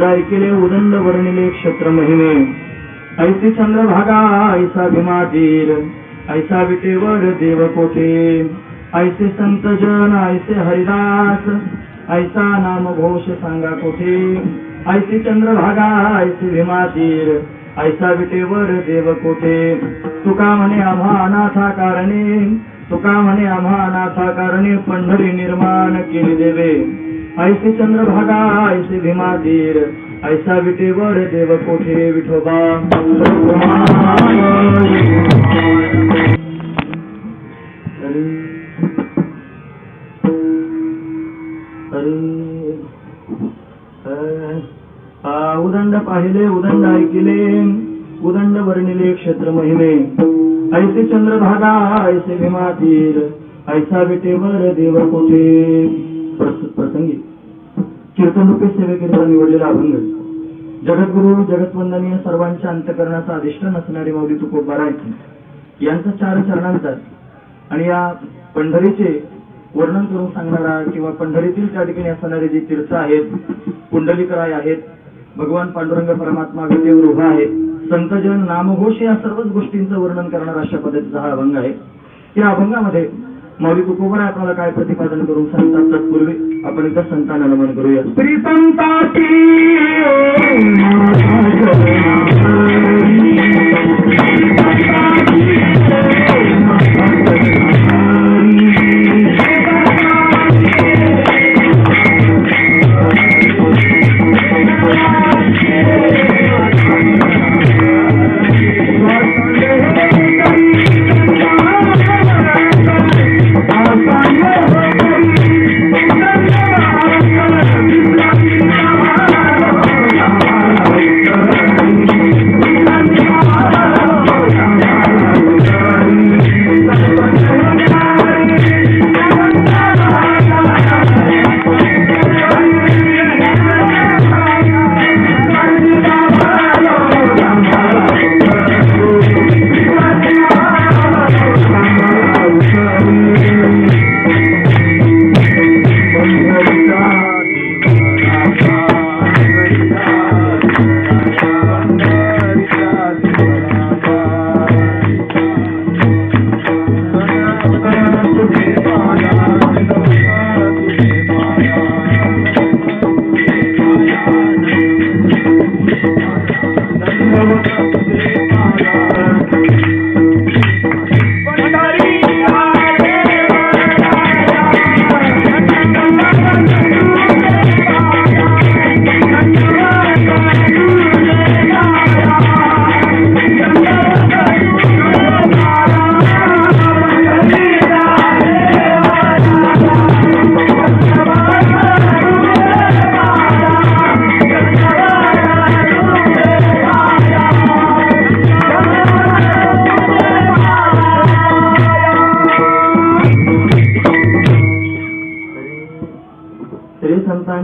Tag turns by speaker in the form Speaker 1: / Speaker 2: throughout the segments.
Speaker 1: ऐकिले उदंड वर्णिले क्षत्र महिमे ऐसी चंद्रभागा ऐसा भीमातीर ऐसा विटेवर देवकोटे ऐसे संत जन ऐसे हरिदास ऐसा नाम घोष सांगा कोठे ऐसी चंद्रभागा ऐसी भीमातीर ऐसा विटेवर देवकोटे तुका म्हणे आम्हा अनाथा कारणे तुका म्हणे आम्हा अनाथा कारणे पंढरी निर्माण केली देवे ऐसे चंद्रभागा ऐसे भीमातीर ऐसा विटेवर देव कोठे विठोबा उदंड पाहिले उदंड ऐकिले उदंड वर्णिले क्षेत्र महिमे ऐसे चंद्रभागा ऐसे भीमातीर ऐसा विटेवर देव कोठे प्रसंगी कीर्तनरूपी सेवेकरिता निवडलेला अभंग जगद्गुरु जगतवंदनीय सर्वांच्या अंतकरणाचा अधिष्ठान असणारे माऊली तुकोबाराय यांचा 4 चरणांचा आणि या पंढरीचे वर्णन करून सांगणारा किंवा पंढरीतील त्या ठिकाणी असणारे जे तीर्थ आहेत पुंडलिकराय आहेत भगवान पांडुरंग परमात्मा विटेवर उभा आहे संतजन नामघोष या सर्वच गोष्टींचं वर्णन करणारा अशा पद्धतीचा हा अभंग आहे. या अभंगामध्ये माऊली तुकोबाराय आपल्याला काय प्रतिपादन करून सांगतात तत्पूर्वी आपण एकदा संतांना नमन करूया. श्री संताची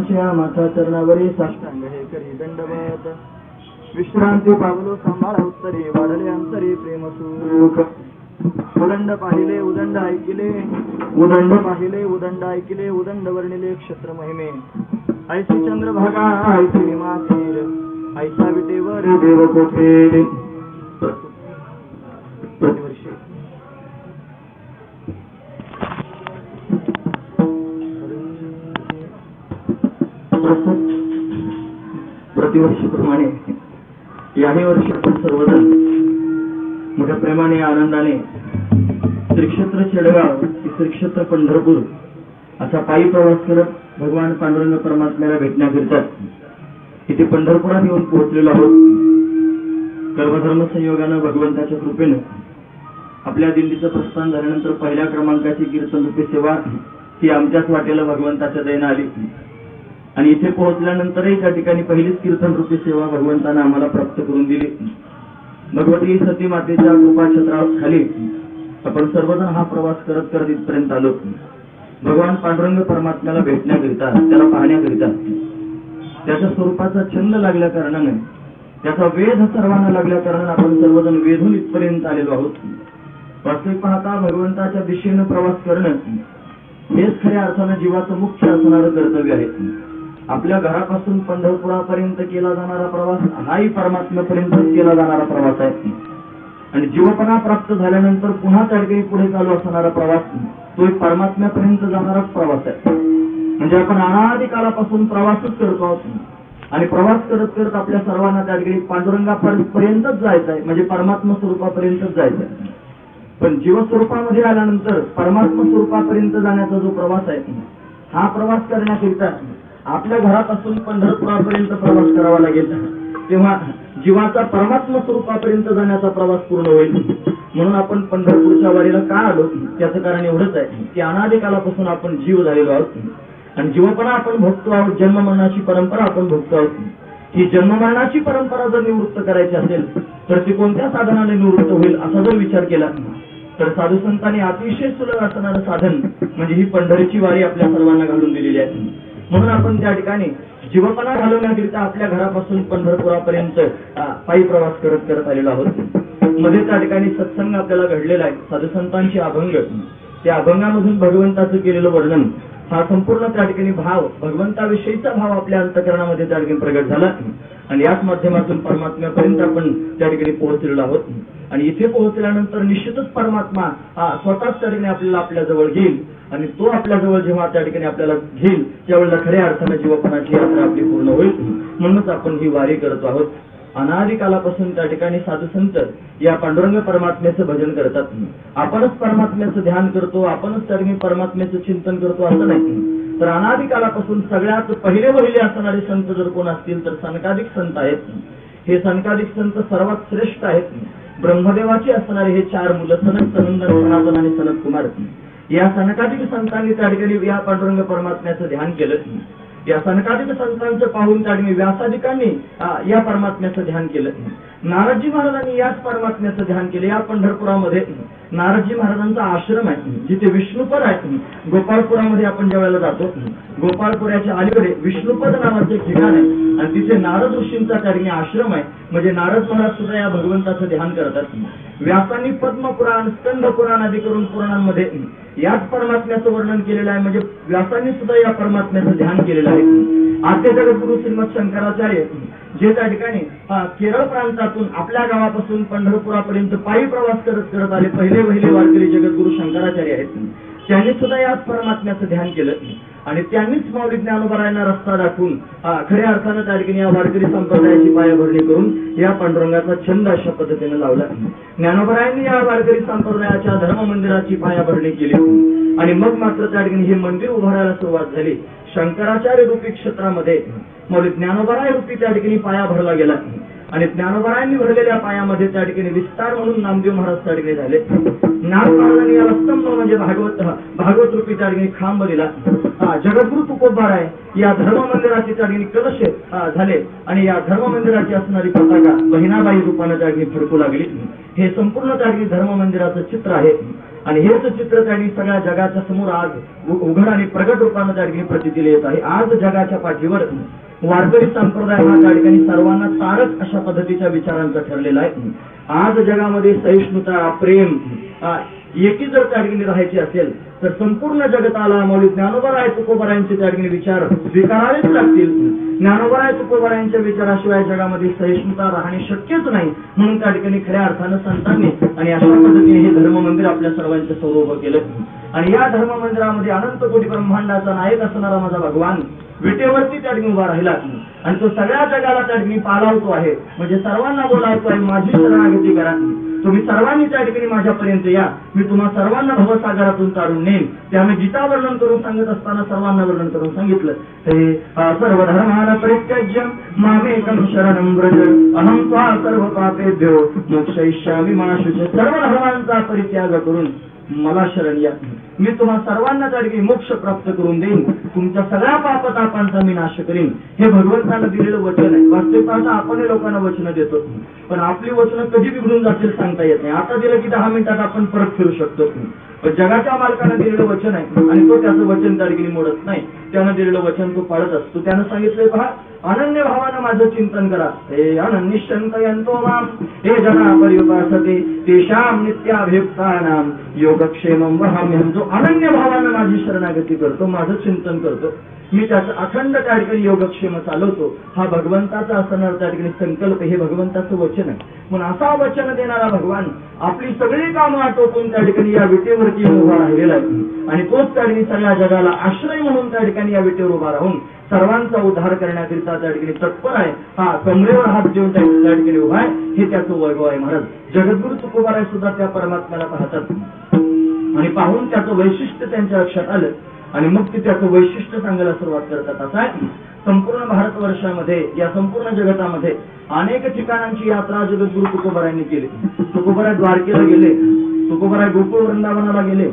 Speaker 1: सर्वांच्या माथा चरणावरी साष्टांग हे करी दंडवत विश्रांती पावलो सांभाळा उत्तरी वाढले अंतरी प्रेम सुख उदंड पाहिले उदंड ऐकिले उदंड पाहिले उदंड ऐकिले उदंड वर्णिले क्षत्र महिमे ऐसी चंद्रभागा ऐसी विमातीर ऐसा विटेवर देव कोठे प्रतिवर्षी प्रतिवर्षीप्रमाणे याही वर्षी आपण सर्वजण मोठ्या प्रेमाने आनंदाने श्रीक्षेत्र चेडगाव श्रीक्षेत्र पंढरपूर असा पायी प्रवास करत भगवान पांडुरंग परमात्म्याला भेटण्याकरिता इथे पंढरपुरात येऊन पोहोचलेलो आहोत. कर्मधर्म संयोगानं भगवंताच्या कृपेनं आपल्या दिंडीचं प्रस्थान झाल्यानंतर पहिल्या क्रमांकाची कीर्तन रूपी सेवा ही आमच्याच वाटेला भगवंताच्या दयेनं आली आणि इथे पोहोचल्यानंतरही त्या ठिकाणी पहिलीच कीर्तन रूपी सेवा भगवंतानं आम्हाला प्राप्त करून दिली. भगवती सती मातेच्या कृपाछत्राखाली आपण सर्वजण हा प्रवास करत करत इथपर्यंत आलो. भगवान पांडुरंग परमात्म्याला भेटण्याकरिता त्याला पाहण्याकरिता त्याच्या स्वरूपाचा छंद लागल्या कारणाने त्याचा वेध सर्वांना लागल्या कारणाने आपण सर्वजण वेधून इथपर्यंत आलेलो आहोत. वास्तविक पाहता भगवंताच्या दिशेनं प्रवास करणं हेच खऱ्या अर्थानं जीवाचं मुख्य असणारं कर्तव्य आहे. आपल्या घरापासून पंढरपुरापर्यंत केला जाणारा प्रवास हाही परमात्म्यापर्यंत केला जाणारा प्रवास आहे आणि जीवपणा प्राप्त झाल्यानंतर पुन्हा त्या पुढे चालू असणारा प्रवास तो एक परमात्म्यापर्यंत जाणारा प्रवास आहे. म्हणजे आपण अनादी काळापासून प्रवासच करतो आहोत आणि प्रवास करत करत आपल्या सर्वांना त्या ठिकाणी पांडुरंगापर्यंतच जायचं आहे, म्हणजे परमात्मा स्वरूपापर्यंतच जायचं आहे. पण जीवस्वरूपामध्ये आल्यानंतर परमात्मा स्वरूपापर्यंत जाण्याचा जो प्रवास आहे हा प्रवास करण्याकरिता आपल्या घरापासून पंढरपुरापर्यंत प्रवास करावा लागेल. तेव्हा जीवाचा परमात्मा स्वरूपापर्यंत जाण्याचा प्रवास पूर्ण होईल. म्हणून आपण पंढरपूरच्या वारीला का आलो त्याचं कारण एवढंच आहे की अनादी कालापासून आपण जीव झालेलो आहोत आणि जीवपणा आपण भोगतो आहोत. जन्म मरणाची परंपरा आपण भोगतो आहोत. ही जन्म मरणाची परंपरा जर निवृत्त करायची असेल तर ती कोणत्या साधनाने निवृत्त होईल असा जर विचार केला तर साधू संतांनी अतिशय सुलभ असणारं साधन म्हणजे ही पंढरीची वारी आपल्या सर्वांना घालून दिलेली आहे. म्हणून आपण त्या ठिकाणी जीवपणा घालवण्याकरिता आपल्या घरापासून पंढरपुरापर्यंत पायी प्रवास करत करत आलेलो आहोत. मध्ये त्या ठिकाणी सत्संग आपल्याला घडलेला आहे. साधू संतांचे अभंग, त्या अभंगामधून भगवंताचं केलेलं वर्णन हा संपूर्ण त्या ठिकाणी भाव भगवंताविषयीचा भाव आपल्या अंतःकरणामध्ये त्या ठिकाणी प्रगट झाला आणि याच माध्यमातून परमात्म्यापर्यंत आपण त्या ठिकाणी पोहोचलेलो आहोत. आणि इथे पोहोचल्यानंतर निश्चितच परमात्मा स्वतःच त्या ठिकाणी आपल्याला आपल्या जवळ घेईल आणि तो आपल्या जवळ जेव्हा त्या ठिकाणी आपल्याला घेईल त्यावेळेला खऱ्या अर्थाने जीवपणाची यात्रा आपली पूर्ण होईल. म्हणूनच आपण ही वारी करतो आहोत. अनादी कालापासून त्या ठिकाणी साधू संत या पांडुरंग परमात्म्याचं भजन करतात. आपणच परमात्म्याचं ध्यान करतो, आपणच त्या ठिकाणी परमात्म्याचं चिंतन करतो असं नाही, तर अनादी कालापासून सगळ्यात पहिले असणारे संत जर कोण असतील तर सनकादिक संत आहेत. हे सनकादिक संत सर्वात श्रेष्ठ आहेत. ब्रह्मदेवाचे असणारे हे 4 मुलं सनत, सनंदन, सनातन आणि सनत कुमार या सनकादिक संतांनी त्या ठिकाणी या पांडुरंग परमात्म्याचं ध्यान केलं. या सनकादिक संतांचं पाहून त्या ठिकाणी व्यासादिकांनी या परमात्म्याचं ध्यान केलं. नारदजी महाराजांनी याच परमात्म्याचं ध्यान केलं. या पंढरपुरामध्ये नारदजी महाराजांचा आश्रम आहे जिथे विष्णुपद आहे. गोपाळपुरामध्ये आपण ज्या वेळेला जातो गोपाळपुराच्या अलीकडे विष्णुपद नावाचं एक ठिकाण आहे आणि तिथे नारद ऋषींचा त्या ठिकाणी आश्रम आहे. म्हणजे नारद महाराज सुद्धा या भगवंताचं ध्यान करतात. व्यासांनी पद्मपुराण, स्कंद पुराण आदी करून पुराणांमध्ये याच परमात्म्याचं वर्णन केलेलं आहे. म्हणजे व्यासांनी सुद्धा या परमात्म्याचं ध्यान केलेलं आहे. आद्य जगद्गुरु श्रीमद शंकराचार्य जे त्या ठिकाणी केरळ प्रांतातून आपल्या गावापासून पंढरपुरापर्यंत पायी प्रवास करत करत आले पहिले वारकरी जगद्गुरु शंकराचार्य आहेत. त्यांनी सुद्धा याच परमात्म्याचं ध्यान केलं आणि त्यांनीच माऊली ज्ञानोबारायांना रस्ता दाखवून खऱ्या अर्थानं त्या ठिकाणी या वारकरी संप्रदायाची पायाभरणी करून या पांडुरंगाचा छंद अशा पद्धतीने लावला. ज्ञानोबारायांनी या वारकरी संप्रदायाच्या धर्म मंदिराची पायाभरणी केली आणि मग मात्र त्या ठिकाणी हे मंदिर उभारायला सुरुवात झाली. शंकराचार्य रूपी क्षेत्रामध्ये माऊली ज्ञानोबाराय रूपी त्या ठिकाणी पाया भरला गेला आणि ज्ञानोबारायांनी भरलेल्या पायामध्ये त्या ठिकाणी विस्तार म्हणून नामदेव महाराज त्या ठिकाणी झाले. नाथ महाराजांनी याला स्तंभ म्हणजे भागवत रूपी त्या ठिकाणी खांब दिला. जगद्गुरु तुकोबाराय या धर्म मंदिराचे त्या ठिकाणी कलश झाले आणि या धर्म मंदिराची असणारी पताका बहिणाबाई रूपाने त्या ठिकाणी फडकू लागली. हे संपूर्ण त्या ठिकाणी धर्म मंदिराचं चित्र आहे. आणि हेच चित्र त्यांनी सगळ्या जगाच्या समोर आज उघड आणि प्रगट रूपानं त्या ठिकाणी प्रचितीला येत आहे. आज जगाच्या पाठीवर वारकरी संप्रदाय हा त्या ठिकाणी सर्वांना तारक अशा पद्धतीच्या विचारांचा ठरलेला आहे. आज जगामध्ये सहिष्णुता, प्रेम, एकी जर त्या ठिकाणी राहायची असेल तर संपूर्ण जगताला मौली ज्ञानोबराय तुकोबरायांचे त्या ठिकाणी विचार स्वीकारावेच लागतील. ज्ञानोबराय तुकोबरायांच्या विचाराशिवाय जगामध्ये सहिष्णुता राहणे शक्यच नाही. म्हणून त्या ठिकाणी खऱ्या अर्थानं संतांनी आणि अशा पद्धतीने हे धर्म मंदिर आपल्या सर्वांच्या समोर उभं केलं. आणि या धर्म मंदिरामध्ये अनंत कोटी ब्रह्मांडाचा नायक असणारा माझा भगवान विटेवरती त्या ठिकाणी उभा राहिला आणि तो सगळ्या जगाला त्या ठिकाणी पालावतो आहे. म्हणजे सर्वांना बोलावतो आहे, माझी शरणागती करा, तुम्ही सर्वांनी त्या ठिकाणी माझ्यापर्यंत या, मी तुम्हा सर्वांना भवसागरातून काढून नेईन. त्यामुळे गीता वर्णन करून सांगत असताना सर्वांना वर्णन करून सांगितलं, हे सर्व धर्माना परित्यज्य मामेकं शरणं व्रज अहं त्वा सर्व पापेभ्यो मोक्षयिष्यामि मा शुच. सर्व धर्मांचा परित्याग करून मला शरण या, मी तुम्हा सर्वांना त्या ठिकाणी मोक्ष प्राप्त करून देईन, तुमच्या सगळ्या पापतापांचा मी नाश करीन. हे भगवंतानं दिलेलं वचन आहे. वास्तविकता आपण लोकांना वचन देतो, पण आपली वचनं कधी बिघडून जातील सांगता येत नाही. आता दिलं की 10 मिनिटात आपण परत फिरू शकतो, पण जगाच्या मालकानं दिलेलं वचन आहे आणि तो त्याचं वचन त्या ठिकाणी मोडत नाही. त्यानं दिलेलं वचन तो पाळत असतो. त्यानं सांगितलंय पहा, अनन्य भावानं माझं चिंतन करा. हे अनन्यश्चंतयन्तो मां हे जना पर्युपासते तेषां नित्याभियुक्तानां योगक्षेमं वहाम्यहं. जो अनन्य भावानं माझी शरणागती करतो, माझं चिंतन करतो, मी त्याचं अखंड त्या ठिकाणी योगक्षेम चालवतो, हा भगवंताचा असणार त्या ठिकाणी संकल्प, हे भगवंताचं वचन आहे. म्हणून असा वचन देणारा भगवान आपली सगळी कामं आटोपून त्या ठिकाणी या विटेवरती उभा राहिलेला आहे. आणि तोच त्या ठिकाणी सगळ्या जगाला आश्रय म्हणून त्या ठिकाणी या विटेवर उभा राहून सर्वांचा उद्धार करण्याकरिता त्या ठिकाणी तत्पर आहे. हा कमरेवर हात देऊन त्या ठिकाणी उभा आहे, हे त्याचं वैभव आहे. महाराज जगद्गुरु तुकोबाराय सुद्धा त्या परमात्म्याला पाहतात आणि पाहून त्याचं वैशिष्ट्य त्यांच्या लक्षात आलं आणि मग ते त्याचं वैशिष्ट्य सांगायला सुरुवात करतात. असं आहे, संपूर्ण भारतवर्षामध्ये, या संपूर्ण जगतामध्ये अनेक ठिकाणांची यात्रा जगद्गुरु तुकोबारायांनी केली. तुकोबाराय द्वारकेला गेले, तुकोबाराय गोकुळ वृंदावनाला गेले,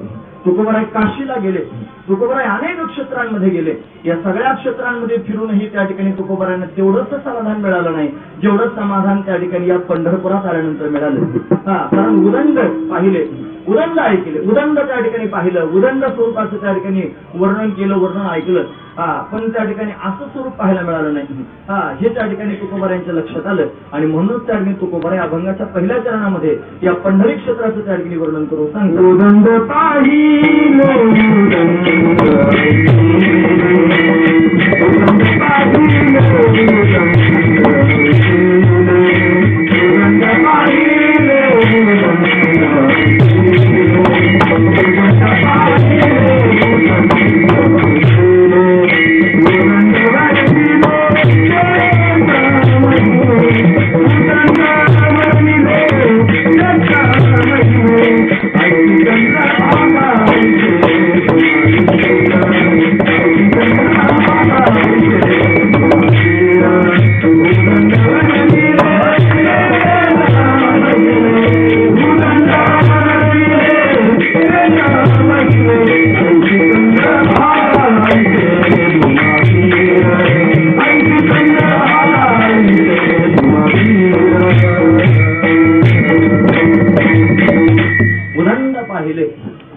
Speaker 1: तुकोबाराय काशीला गेले, तुकोबाराय अनेक क्षेत्रांमध्ये गेले. या सगळ्या क्षेत्रांमध्ये फिरूनही त्या ठिकाणी तुकोबारायांना तेवढंच समाधान मिळालं नाही जेवढं समाधान त्या ठिकाणी या पंढरपुरात आल्यानंतर मिळालं. कारण उदंड पाहिले, उदंड ऐकले, उदंड त्या ठिकाणी पाहिलं, उदंड स्वरूपाचं त्या ठिकाणी वर्णन केलं, वर्णन ऐकलं, पण त्या ठिकाणी असं स्वरूप पाहायला मिळालं नाही. हे त्या ठिकाणी तुकोबारायांच्या लक्षात आलं आणि म्हणूनच त्या ठिकाणी तुकोबाराय अभंगाच्या पहिल्या चरणामध्ये या पंढरी क्षेत्राचं त्या ठिकाणी वर्णन करून सांगतो. उदंड पाहिलं,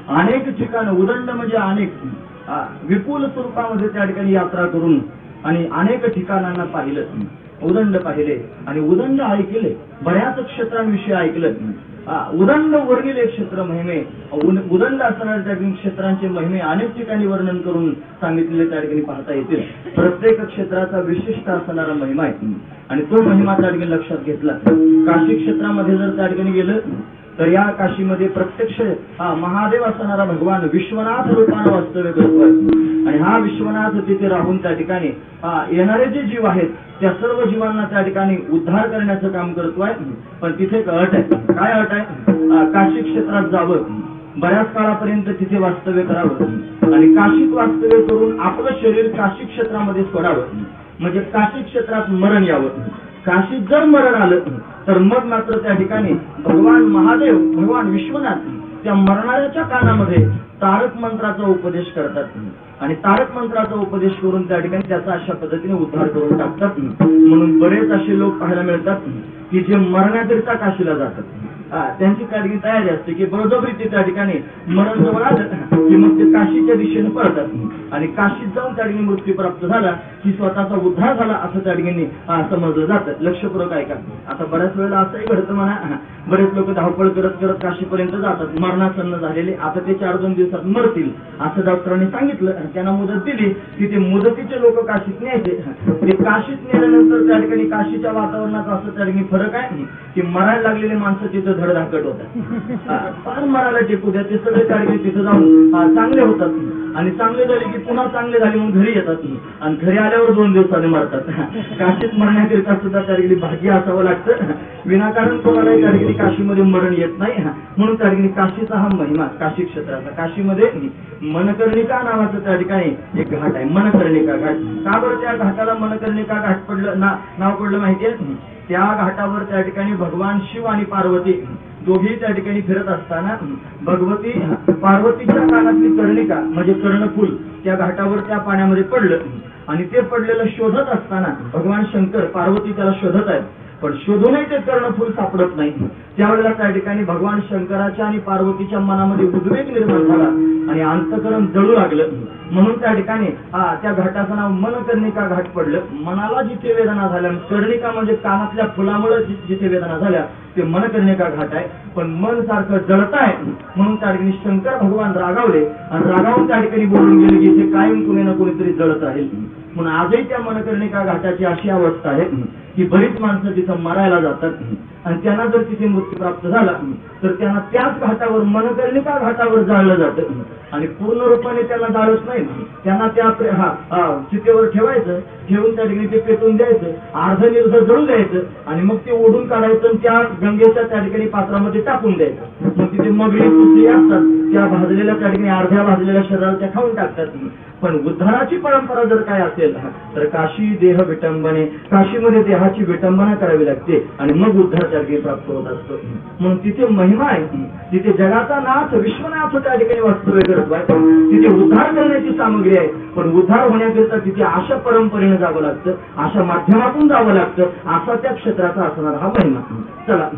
Speaker 1: अनेक ठिकाण, उदंड म्हणजे अनेक, विपुल स्वरूपामध्ये त्या ठिकाणी यात्रा करून आणि अनेक ठिकाणांना पाहिलं, उदंड पाहिले आणि उदंड ऐकले, बऱ्याच क्षेत्रांविषयी ऐकलं. उदंड वर्णिले क्षेत्र महिमे, उदंड असणाऱ्या त्या क्षेत्रांचे महिमे अनेक ठिकाणी वर्णन करून सांगितलेले त्या ठिकाणी पाहता येतील. प्रत्येक क्षेत्राचा विशिष्ट असणारा महिमा आहे आणि तो महिमा त्या ठिकाणी लक्षात घेतला. काशी क्षेत्रामध्ये जर त्या ठिकाणी गेलं तर या काशीमध्ये प्रत्यक्ष महादेव असणारा भगवान विश्वनाथ रूपानं वास्तव्य करतोय आणि हा विश्वनाथ तिथे राहून त्या ठिकाणी येणारे जे जीव आहेत त्या सर्व जीवांना त्या ठिकाणी उद्धार करण्याचं काम करतोय. पण तिथे एक अट आहे. काय अट आहे? काशी क्षेत्रात जावं, बऱ्याच काळापर्यंत तिथे वास्तव्य करावं आणि काशीत वास्तव्य करून आपलं शरीर काशी क्षेत्रामध्ये सोडावं, म्हणजे काशी क्षेत्रात मरण यावं. काशीत जर मरण आलं तर मग मात्र त्या ठिकाणी भगवान महादेव, भगवान विश्वनाथ त्या मरणाऱ्याच्या कानामध्ये तारक मंत्राचा उपदेश करतात आणि तारक मंत्राचा उपदेश करून त्या ठिकाणी त्याचा अशा पद्धतीने उद्धार करून टाकतात. म्हणून बरेच असे लोक पाहायला मिळतात की जे मरण्याकरिता काशीला जातात, त्यांची त्या ठिकाणी तयारी असते की बळजबरी ते त्या ठिकाणी मरण जवळ आलं की मग ते काशीच्या दिशेने पळतात आणि काशीत जाऊन त्या ठिकाणी मृत्यू प्राप्त झाला की स्वतःचा उद्धार झाला असं त्या ठिकाणी समजलं जातं. लक्षपूर्वक ऐका. आता बऱ्याच वेळेला असंही घडतं म्हणा, बरेच लोक धावपळ करत करत काशीपर्यंत जातात, मरणासन्न झालेले, आता ते 4-2 दिवसात मरतील असं डॉक्टरांनी सांगितलं. त्यांना मुदत दिली की ते मुदतीचे लोक काशीत न्यायचे. ते काशीत नेल्यानंतर त्या ठिकाणी काशीच्या वातावरणात असं त्या ठिकाणी फरक आहे की मरायला लागलेले माणसं तिथं धडधाकट होतात. फार मरायला टेकू द्या, ते सगळे त्या ठिकाणी तिथं जाऊन चांगले होतात आणि चांगले झाले की पुन्हा चांगले झाले म्हणून घरी येतात आणि घरी आल्यावर 2 दिवसाने मरतात. काशीत मरण्याकरिता सुद्धा त्या ठिकाणी भाग्य असावं लागतं. विनाकारण कोणालाही त्या ठिकाणी काशीमध्ये मरण येत नाही. म्हणून त्या ठिकाणी काशीचा हा महिमा, काशी क्षेत्राचा. काशीमध्ये मनकर्णिका नावाचं त्या ठिकाणी एक घाट आहे, मनकर्णिका घाट. का बरं त्या घाटाला मनकर्णिका घाट पडलं नाव पडलं माहितीये? त्या घाटावर त्या ठिकाणी भगवान शिव आणि पार्वती दोघेही त्या ठिकाणी फिरत असताना भगवती पार्वतीच्या कानातली कर्णिका म्हणजे कर्णफूल त्या घाटावर त्या पाण्यामध्ये पडलं आणि ते पडलेलं शोधत असताना भगवान शंकर पार्वती त्याला शोधत आहेत, पण शोधूनही ते कर्णफूल सापडत नाही. त्यावेळेला त्या ठिकाणी भगवान शंकराच्या आणि पार्वतीच्या मनामध्ये उद्वेग निर्माण झाला आणि अंतःकरण जळू लागलं. म्हणून त्या ठिकाणी त्या घाटाचं नाव मनकर्णिका घाट पडलं. मनाला जिथे वेदना झाल्या, कर्णिका म्हणजे कानातल्या फुलामुळे जिथे वेदना झाल्या ते मनकर्णिका घाट आहे. पण मन सारखं जळताय म्हणून त्या ठिकाणी शंकर भगवान रागावले आणि रागावून त्या ठिकाणी बोलून गेले की इथे कायम कुणी ना कोणीतरी जळत राहील. म्हणून आजही त्या मनकर्णिका घाटाची अशी अवस्था आहे की बरीच माणसं तिथं मरायला जातात आणि त्यांना जर तिथे मृत्यू प्राप्त झाला तर त्यांना त्याच घाटावर मनकर्णिका घाटावर जाळलं जातं आणि पूर्ण रूपाने त्यांना जाळत नाही. त्यांना त्या चितेवर ठेवायचं, ठेवून त्या ठिकाणी ते पेटून द्यायचं, अर्ध निर्ध जळू द्यायचं आणि मग ते ओढून काढायचं आणि त्या गंगेच्या त्या ठिकाणी पात्रामध्ये टाकून द्यायचं. मग तिथे मगरी कुसरी असतात त्या भाजलेल्या त्या ठिकाणी अर्ध्या भाजलेल्या शरीराला त्या खाऊन टाकतात. पण उद्धाराची परंपरा जर काय असेल तर काशी देह विटंबने, काशीमध्ये देहाची विटंबना करावी लागते आणि मग उद्धार त्या ठिकाणी प्राप्त होत असतो. म्हणून तिथे महिमा आहे, तिथे जगाचा नाथ विश्वनाथ त्या ठिकाणी वास्तव्य करत आहे, तिथे उद्धार करण्याची सामग्री आहे. पण उद्धार होण्याकरिता तिथे अशा परंपरेने जावं लागतं, अशा माध्यमातून जावं लागतं, असा त्या क्षेत्राचा असणार हा महिमा. चला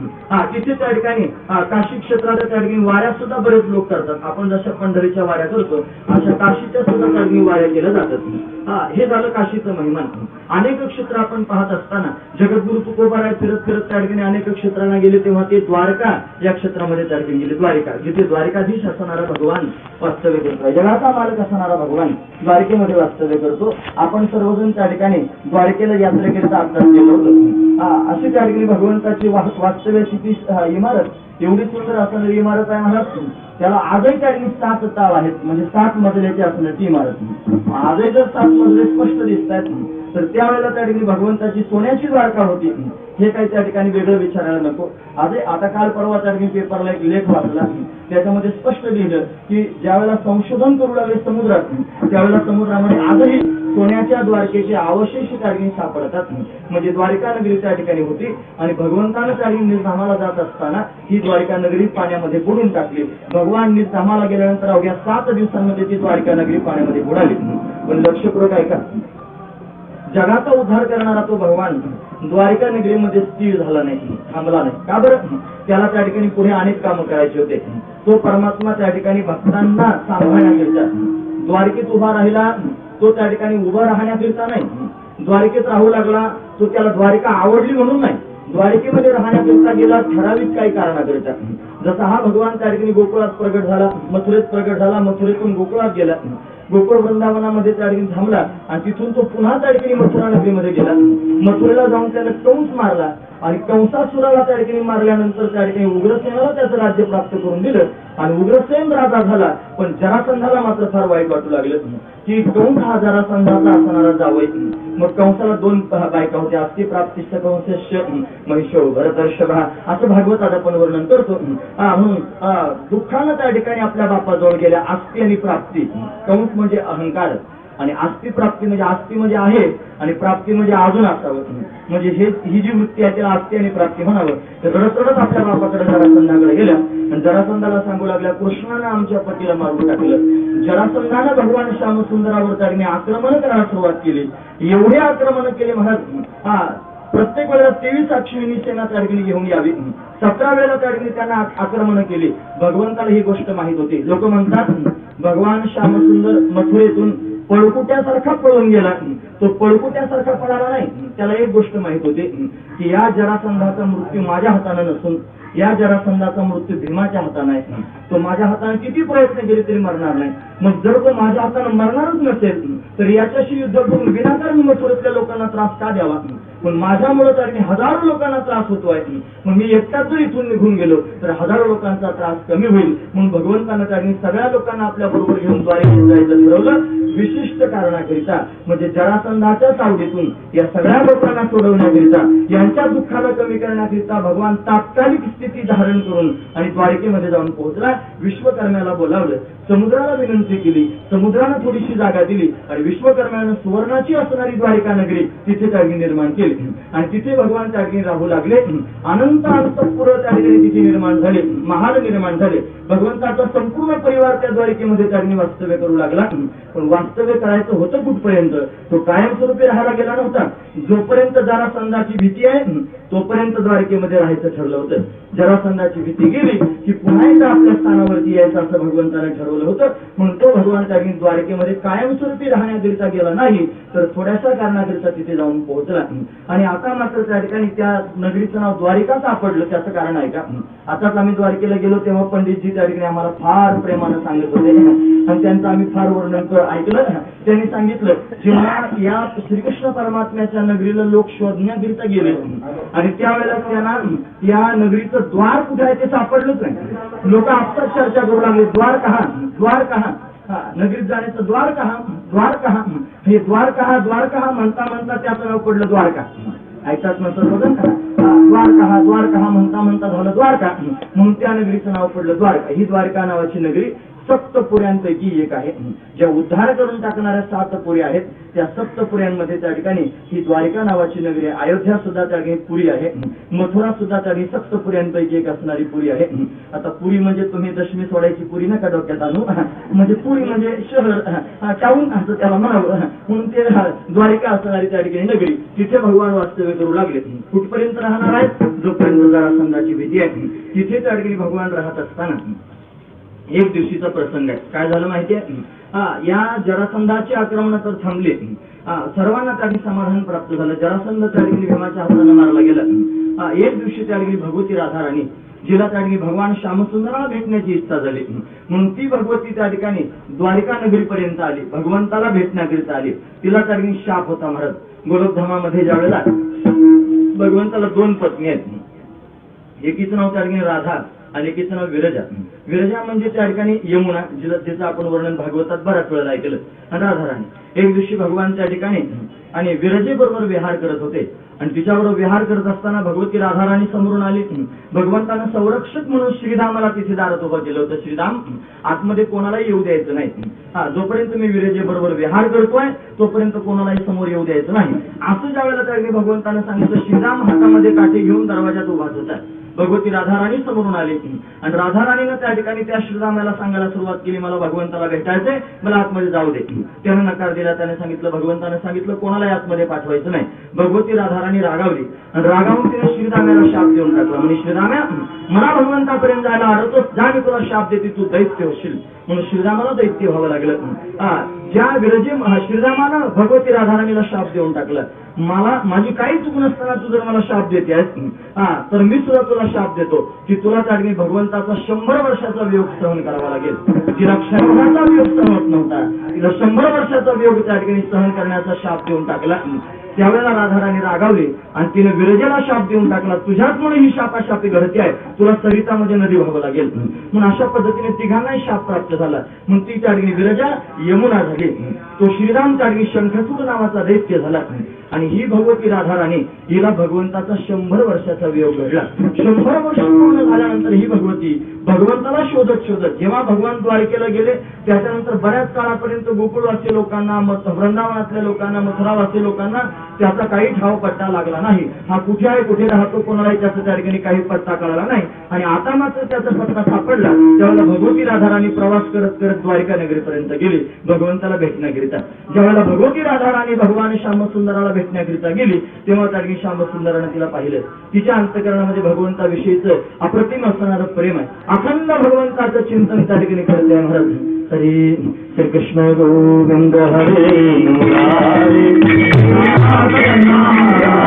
Speaker 1: तिथे त्या ठिकाणी काशी क्षेत्राच्या त्या ठिकाणी वाऱ्या सुद्धा बरेच लोक करतात. आपण जशा पंढरीच्या वाऱ्या करतो अशा काशीच्या सुद्धा त्या ठिकाणी वाऱ्या केल्या जातात. हे झालं काशीचं महिमा. अनेक क्षेत्र आपण पाहत असताना जगद्गुरु तुकोबाराय फिरत फिरत त्या ठिकाणी अनेक क्षेत्रांना गेले तेव्हा ते द्वारका या क्षेत्रामध्ये त्या ठिकाणी गेले. द्वारिका जिथे द्वारिकाधीश असणारा भगवान वास्तव्य करतो, जगाचा मालक असणारा भगवान द्वारकेमध्ये वास्तव्य करतो. आपण सर्वजण त्या ठिकाणी द्वारकेला यात्रेकरिता अभ्यास केला होतो. अशी त्या ठिकाणी भगवंताची वास्तव्याची ती इमारत एवढी सुंदर असणारी इमारत आहे महाराज. त्याला आजही त्या ठिकाणी 7 ताव आहेत, म्हणजे 7 मजल्याची असणारी इमारत. आजही जर 7 मजले स्पष्ट दिसत आहेत तर त्यावेळेला त्या ठिकाणी भगवंताची सोन्याची द्वारका होती. हे काही त्या ठिकाणी वेगळं विचारायला नको. आजही आता काल परवा त्या ठिकाणी पेपरला एक लेख वाचला, त्याच्यामध्ये स्पष्ट लिहिलं की ज्यावेळेला संशोधन करू लागले समुद्रात त्यावेळेला समुद्रामध्ये आजही सोन्याच्या द्वारकेचे अवशेष त्या ठिकाणी सापडतात. म्हणजे द्वारिका नगरी त्या ठिकाणी होती आणि भगवंतानं त्या ठिकाणी निर्धामाला जात असताना ही द्वारिका नगरी पाण्यामध्ये बुडून टाकली. भगवान निर्धामाला गेल्यानंतर अवघ्या 7 दिवसांमध्ये ती द्वारिका नगरी पाण्यामध्ये बुडाली. पण लक्षपूर्वक ऐका, जगाचा उद्धार करणारा तो भगवान द्वारिका नगरीमध्ये स्थिर झाला नाही, थांबला नाही. का बरं? त्याला त्या ठिकाणी पुढे अनेक कामं करायचे होते. तो परमात्मा त्या ठिकाणी भक्तांना सांभाळण्याकरिता द्वारकेत उभा राहिला. तो त्या ठिकाणी उभा राहण्याकरिता नाही, द्वारकेत राहू लागला. तो त्याला द्वारिका आवडली म्हणून नाही, द्वारकेमध्ये राहण्याकरिता गेला ठराविक काही कारणाकरिता. जसा हा भगवान त्या ठिकाणी गोकुळात प्रगट झाला, मथुरेत प्रगट झाला, मथुरेतून गोकुळात गेला, गोकुळ वृंदावनामध्ये त्या ठिकाणी थांबला आणि तिथून तो पुन्हा त्या ठिकाणी मथुरा नगरीमध्ये गेला. मथुरेला जाऊन त्याने कंस मारला आणि कंसासुराला त्या ठिकाणी मारल्यानंतर त्या ठिकाणी उग्रसेनाला त्याचं राज्य प्राप्त करून दिलं आणि उग्रसेन राजा झाला. पण जरासंधाला मात्र फार वाईट वाटू लागलं की कंस हा जरासंधाचा असणारा जावई. मग कंसाला 2 बायका होत्या, अस्ति प्राप्तिष्ठ कंसस्य महिषो भरतर्षभा असं भागवतात आपण वर्णन करतो. म्हणून दुःखानं त्या ठिकाणी आपल्या बापाजवळ गेल्या अस्ति आणि प्राप्ती. कंस म्हणजे अहंकार आणि अस्ति प्राप्ती म्हणजे अस्ति म्हणजे आहे आणि प्राप्ती म्हणजे अजून असावं. म्हणजे ही जी वृत्ती आहे त्याला अस्ति आणि प्राप्ती म्हणावं. तर रडत आपल्या बापाकडे जरासंधाकडे गेल्या आणि जरासंधाला सांगू लागल्या कृष्णानं आमच्या पतीला मारून टाकलं. जरासंधानं भगवान श्यामसुंदरावर त्याने आक्रमण करायला सुरुवात केली. एवढे आक्रमण केले महाराज प्रत्येक वेळेला 23 अश्विनी सेना त्या ठिकाणी घेऊन यावी. 17 वेळेला त्या ठिकाणी त्यांना आक्रमण केली. भगवंताला ही गोष्ट माहित होती. लोक म्हणतात भगवान श्यामसुंदर मथुरेतून पळकुट्यासारखा पळून गेला. तो पळकुट्यासारखा पळाला नाही. त्याला एक गोष्ट माहित होती की या जरासंधाचा मृत्यू माझ्या हाताने नसून या जरासंधाचा मृत्यू भीमाच्या हाताने आहे. तो माझ्या हाताने किती प्रयत्न केले तरी मरणार नाही. मग जर तो माझ्या हाताने मरणारच नसेल तर याच्याशी युद्ध करून विनाकारण मथुरेतल्या लोकांना त्रास का द्यावा. पण माझ्यामुळे तर हजारो लोकांना त्रास होतोय. मग मी एकटाच जर इथून निघून गेलो तर हजारो लोकांचा त्रास कमी होईल. म्हणून भगवंतानं त्यांनी सगळ्या लोकांना आपल्या बरोबर घेऊन द्वारकेत जायचं ठरवलं. विशिष्ट कारणाकरिता म्हणजे जरासंधाच्या सावलीतून या सगळ्या लोकांना सोडवण्याकरिता यांच्या दुःखाला कमी करण्याकरिता भगवान तात्कालिक स्थिती धारण करून आणि द्वारकेमध्ये जाऊन पोहोचला. विश्वकर्म्याला बोलावलं. समुद्राला विनंती केली. समुद्रानं थोडीशी जागा दिली आणि विश्वकर्म्यानं सुवर्णाची असणारी द्वारिका नगरी तिथे त्या निर्माण केली आणि तिथे भगवान त्या ठिकाणी राहू लागले. अनंत अंतःपुर त्या ठिकाणी तिथे निर्माण झाले. महाल निर्माण झाले. भगवंताचा संपूर्ण परिवार त्या द्वारिकेमध्ये त्या ठिकाणी वास्तव्य करू लागला. पण वास्तव्य करायचं होतं कुठपर्यंत. तो कायमस्वरूपी राहायला गेला नव्हता. जोपर्यंत जरासंधाची भीती आहे तोपर्यंत द्वारकेमध्ये राहायचं ठरलं होतं. जरासंधाची भीती गेली की पुन्हा एकदा आपल्या स्थानावरती यायचं असं भगवंताने ठरवलं होतं. म्हणून तो भगवान त्या द्वारकेमध्ये कायमस्वरूपी राहण्याकरिता गेला नाही तर थोड्याशा कारणाकरिता तिथे जाऊन पोहोचला. आणि आता मात्र त्या ठिकाणी त्या नगरीचं नाव द्वारिका सापडलं. त्याचं कारण आहे का. आताच आम्ही द्वारकेला गेलो तेव्हा पंडितजी त्या ठिकाणी आम्हाला फार प्रेमानं सांगत होते आणि त्यांचं आम्ही फार वर्णन ऐकलं. त्यांनी सांगितलं जेव्हा या श्रीकृष्ण परमात्म्याच्या नगरीला लोक शोधण्याकरिता गेले आणि त्यावेळेला त्यांना या नगरीचं द्वार कुठे आहे ते सापडलंच नाही. लोक आपसात चर्चा करू लागले द्वार कहा द्वार कहा. नगरीत जाण्याचं द्वार कहा द्वार कहा. हे द्वार कहा म्हणता म्हणता त्याचं नाव पडलं द्वारका. ऐकतात नसत बघा द्वार कहा म्हणता झालं द्वारका. म्हणून त्या नगरीचं नाव पडलं द्वारका. ही द्वारका नावाची नगरी सप्तपुऱ्यांपैकी एक आहे. ज्या उद्धार करून टाकणाऱ्या 7 पुरी आहेत त्या सप्तपुऱ्यांमध्ये त्या ठिकाणी ही द्वारिका नावाची नगरी आहे. अयोध्या सुद्धा त्या ठिकाणी पुरी आहे. मथुरा सुद्धा त्या ठिकाणी सप्तपुऱ्यांपैकी एक असणारी पुरी आहे. आता पुरी म्हणजे तुम्ही दशमी सोडायची पुरी नका डोक्यात आणू. म्हणजे पुरी म्हणजे शहर टाऊन असं त्याला म्हणावं. म्हणून ते द्वारिका असणारी त्या ठिकाणी नगरी तिथे भगवान वास्तव्य करू लागले. कुठपर्यंत राहणार आहेत जोपर्यंत जरासंधाची भीती आहे. तिथे त्या ठिकाणी भगवान राहत असताना एक दिवशीचा प्रसंग आहे. काय झालं माहितीये या जरासंधाचे आक्रमण तर थांबले. सर्वांना त्या ठिकाणी समाधान प्राप्त झालं. जरासंध त्या ठिकाणी भीमाच्या हाताने मारला गेला. एक दिवशी त्या ठिकाणी भगवती राधाराणी जिला त्या ठिकाणी भगवान श्यामसुंदराला भेटण्याची इच्छा झाली म्हणून ती भगवती त्या ठिकाणी द्वारिका नगरीपर्यंत आली. भगवंताला भेटण्याकरिता आली. तिला त्या ठिकाणी शाप होता महाराज. गोलोकधामामध्ये ज्यावेळेला भगवंताला 2 पत्नी आहेत. एकीचं नाव त्या ठिकाणी राधा आणि एकीचं नाव विरजा. विरजा म्हणजे त्या ठिकाणी यमुना जिचं आपण वर्णन भागवतात बऱ्याच वेळेला ऐकलं. आणि राधाराणी एक दिवशी भगवान त्या ठिकाणी आणि विरजेबरोबर विहार करत होते आणि तिच्याबरोबर विहार करत असताना भगवती राधाराणी समोरून आली. भगवंतानं संरक्षक म्हणून श्रीधामाला तिथे दारात उभं केलं होतं. श्रीधाम आतमध्ये कोणालाही येऊ द्यायचं नाही. जोपर्यंत मी विरजेबरोबर विहार करतोय तोपर्यंत कोणालाही समोर येऊ द्यायचं नाही असं ज्या वेळेला त्याने भगवंतानं सांगितलं. श्रीधाम हातामध्ये काठी घेऊन दरवाजात उभाच होता. भगवती राधाराणी समोरून आली आणि राधाराणीनं त्या ठिकाणी त्या श्रीरामाला सांगायला सुरुवात केली मला भगवंताला भेटायचंय मला आतमध्ये जाऊ दे. त्यानं नकार दिला. त्याने सांगितलं भगवंतानं सांगितलं कोणालाही आतमध्ये पाठवायचं नाही. भगवती राधाराणी रागावली आणि रागावून तिने श्रीरामाला शाप देऊन टाकला. म्हणजे श्रीराम्या मला भगवंतापर्यंत जायला अडवतोस जा मी तुला शाप देते तू दैत्य होशील. म्हणून श्रीरामाला दैत्य व्हावं लागलं. ज्या विरजे श्रीरामानं भगवती राधाराणीला शाप देऊन टाकलं. मला माझी काही चूक नसताना तू जर मला शाप देतेस तर मी सुद्धा तुला शाप देतो की तुला त्या ठिकाणी भगवंताचा 100 वर्षाचा वियोग सहन करावा लागेल. तिला क्षणभराचा वियोग सहन होत नव्हता. तिला 100 वर्षाचा वियोग त्या ठिकाणी सहन करण्याचा शाप देऊन टाकला. त्यावेळेला राधाराणी रागावली आणि तिने विरजेला शाप देऊन टाकला. तुझ्याचमुळे ही शापाशापी घडते आहे. तुला सरितामध्ये नदी व्हावं लागेल. म्हणून अशा पद्धतीने तिघांनाही शाप प्राप्त झाला. म्हणून ती त्या ठिकाणी विरजा यमुना झाली. तो श्रीराम त्या ठिकाणी शंखचूड नावाचा दैत्य झाला आणि ही भगवती राधाराणी हिला भगवंताचा 100 वर्षाचा वियोग घडला. 100 वर्ष पूर्ण झाल्यानंतर ही भगवती भगवंताला शोधत जेव्हा भगवान द्वारकेला गेले त्याच्यानंतर बऱ्याच काळापर्यंत गोकुळवासी लोकांना वृंदावनातल्या लोकांना मथुरावासी लोकांना त्याचा काही ठाव पत्ता लागला नाही. हा कुठे आहे कुठे राहतो कोणालाही त्याचा त्या ठिकाणी काही पत्ता कळला नाही. आणि आता मात्र त्याचा पत्ता सापडला. त्यावेळेला भगवती राधाराणी प्रवास करत करत द्वारिका नगरीपर्यंत गेली भगवंताला भेटण्याकरिता. ज्यावेळेला भगवती राधाराणी भगवान श्यामसुंदराला भेटण्याकरिता गेली तेव्हा त्या ठिकाणी श्यामसुंदरानं तिला पाहिलं. तिच्या अंतःकरणामध्ये भगवंताविषयीचं अप्रतिम असणारं प्रेम आहे. अखंड भगवंताचं चिंतन त्या ठिकाणी करते आहे महाराज. हरी श्रीकृष्ण गोविंद हरे मुरारी नारायण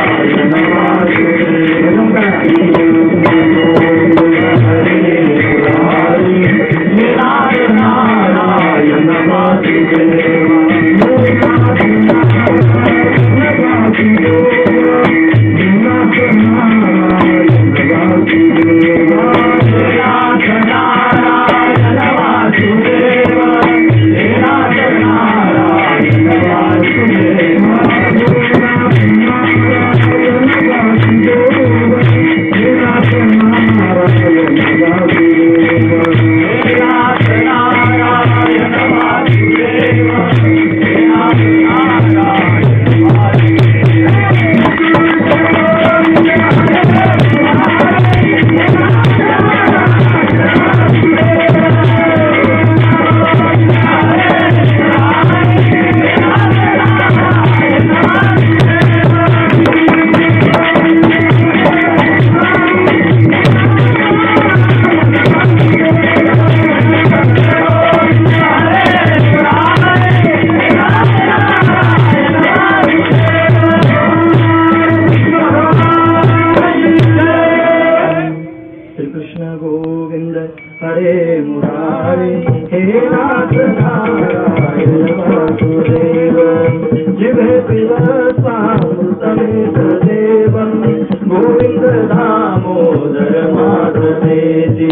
Speaker 1: गोविंद दामोदर माधवेती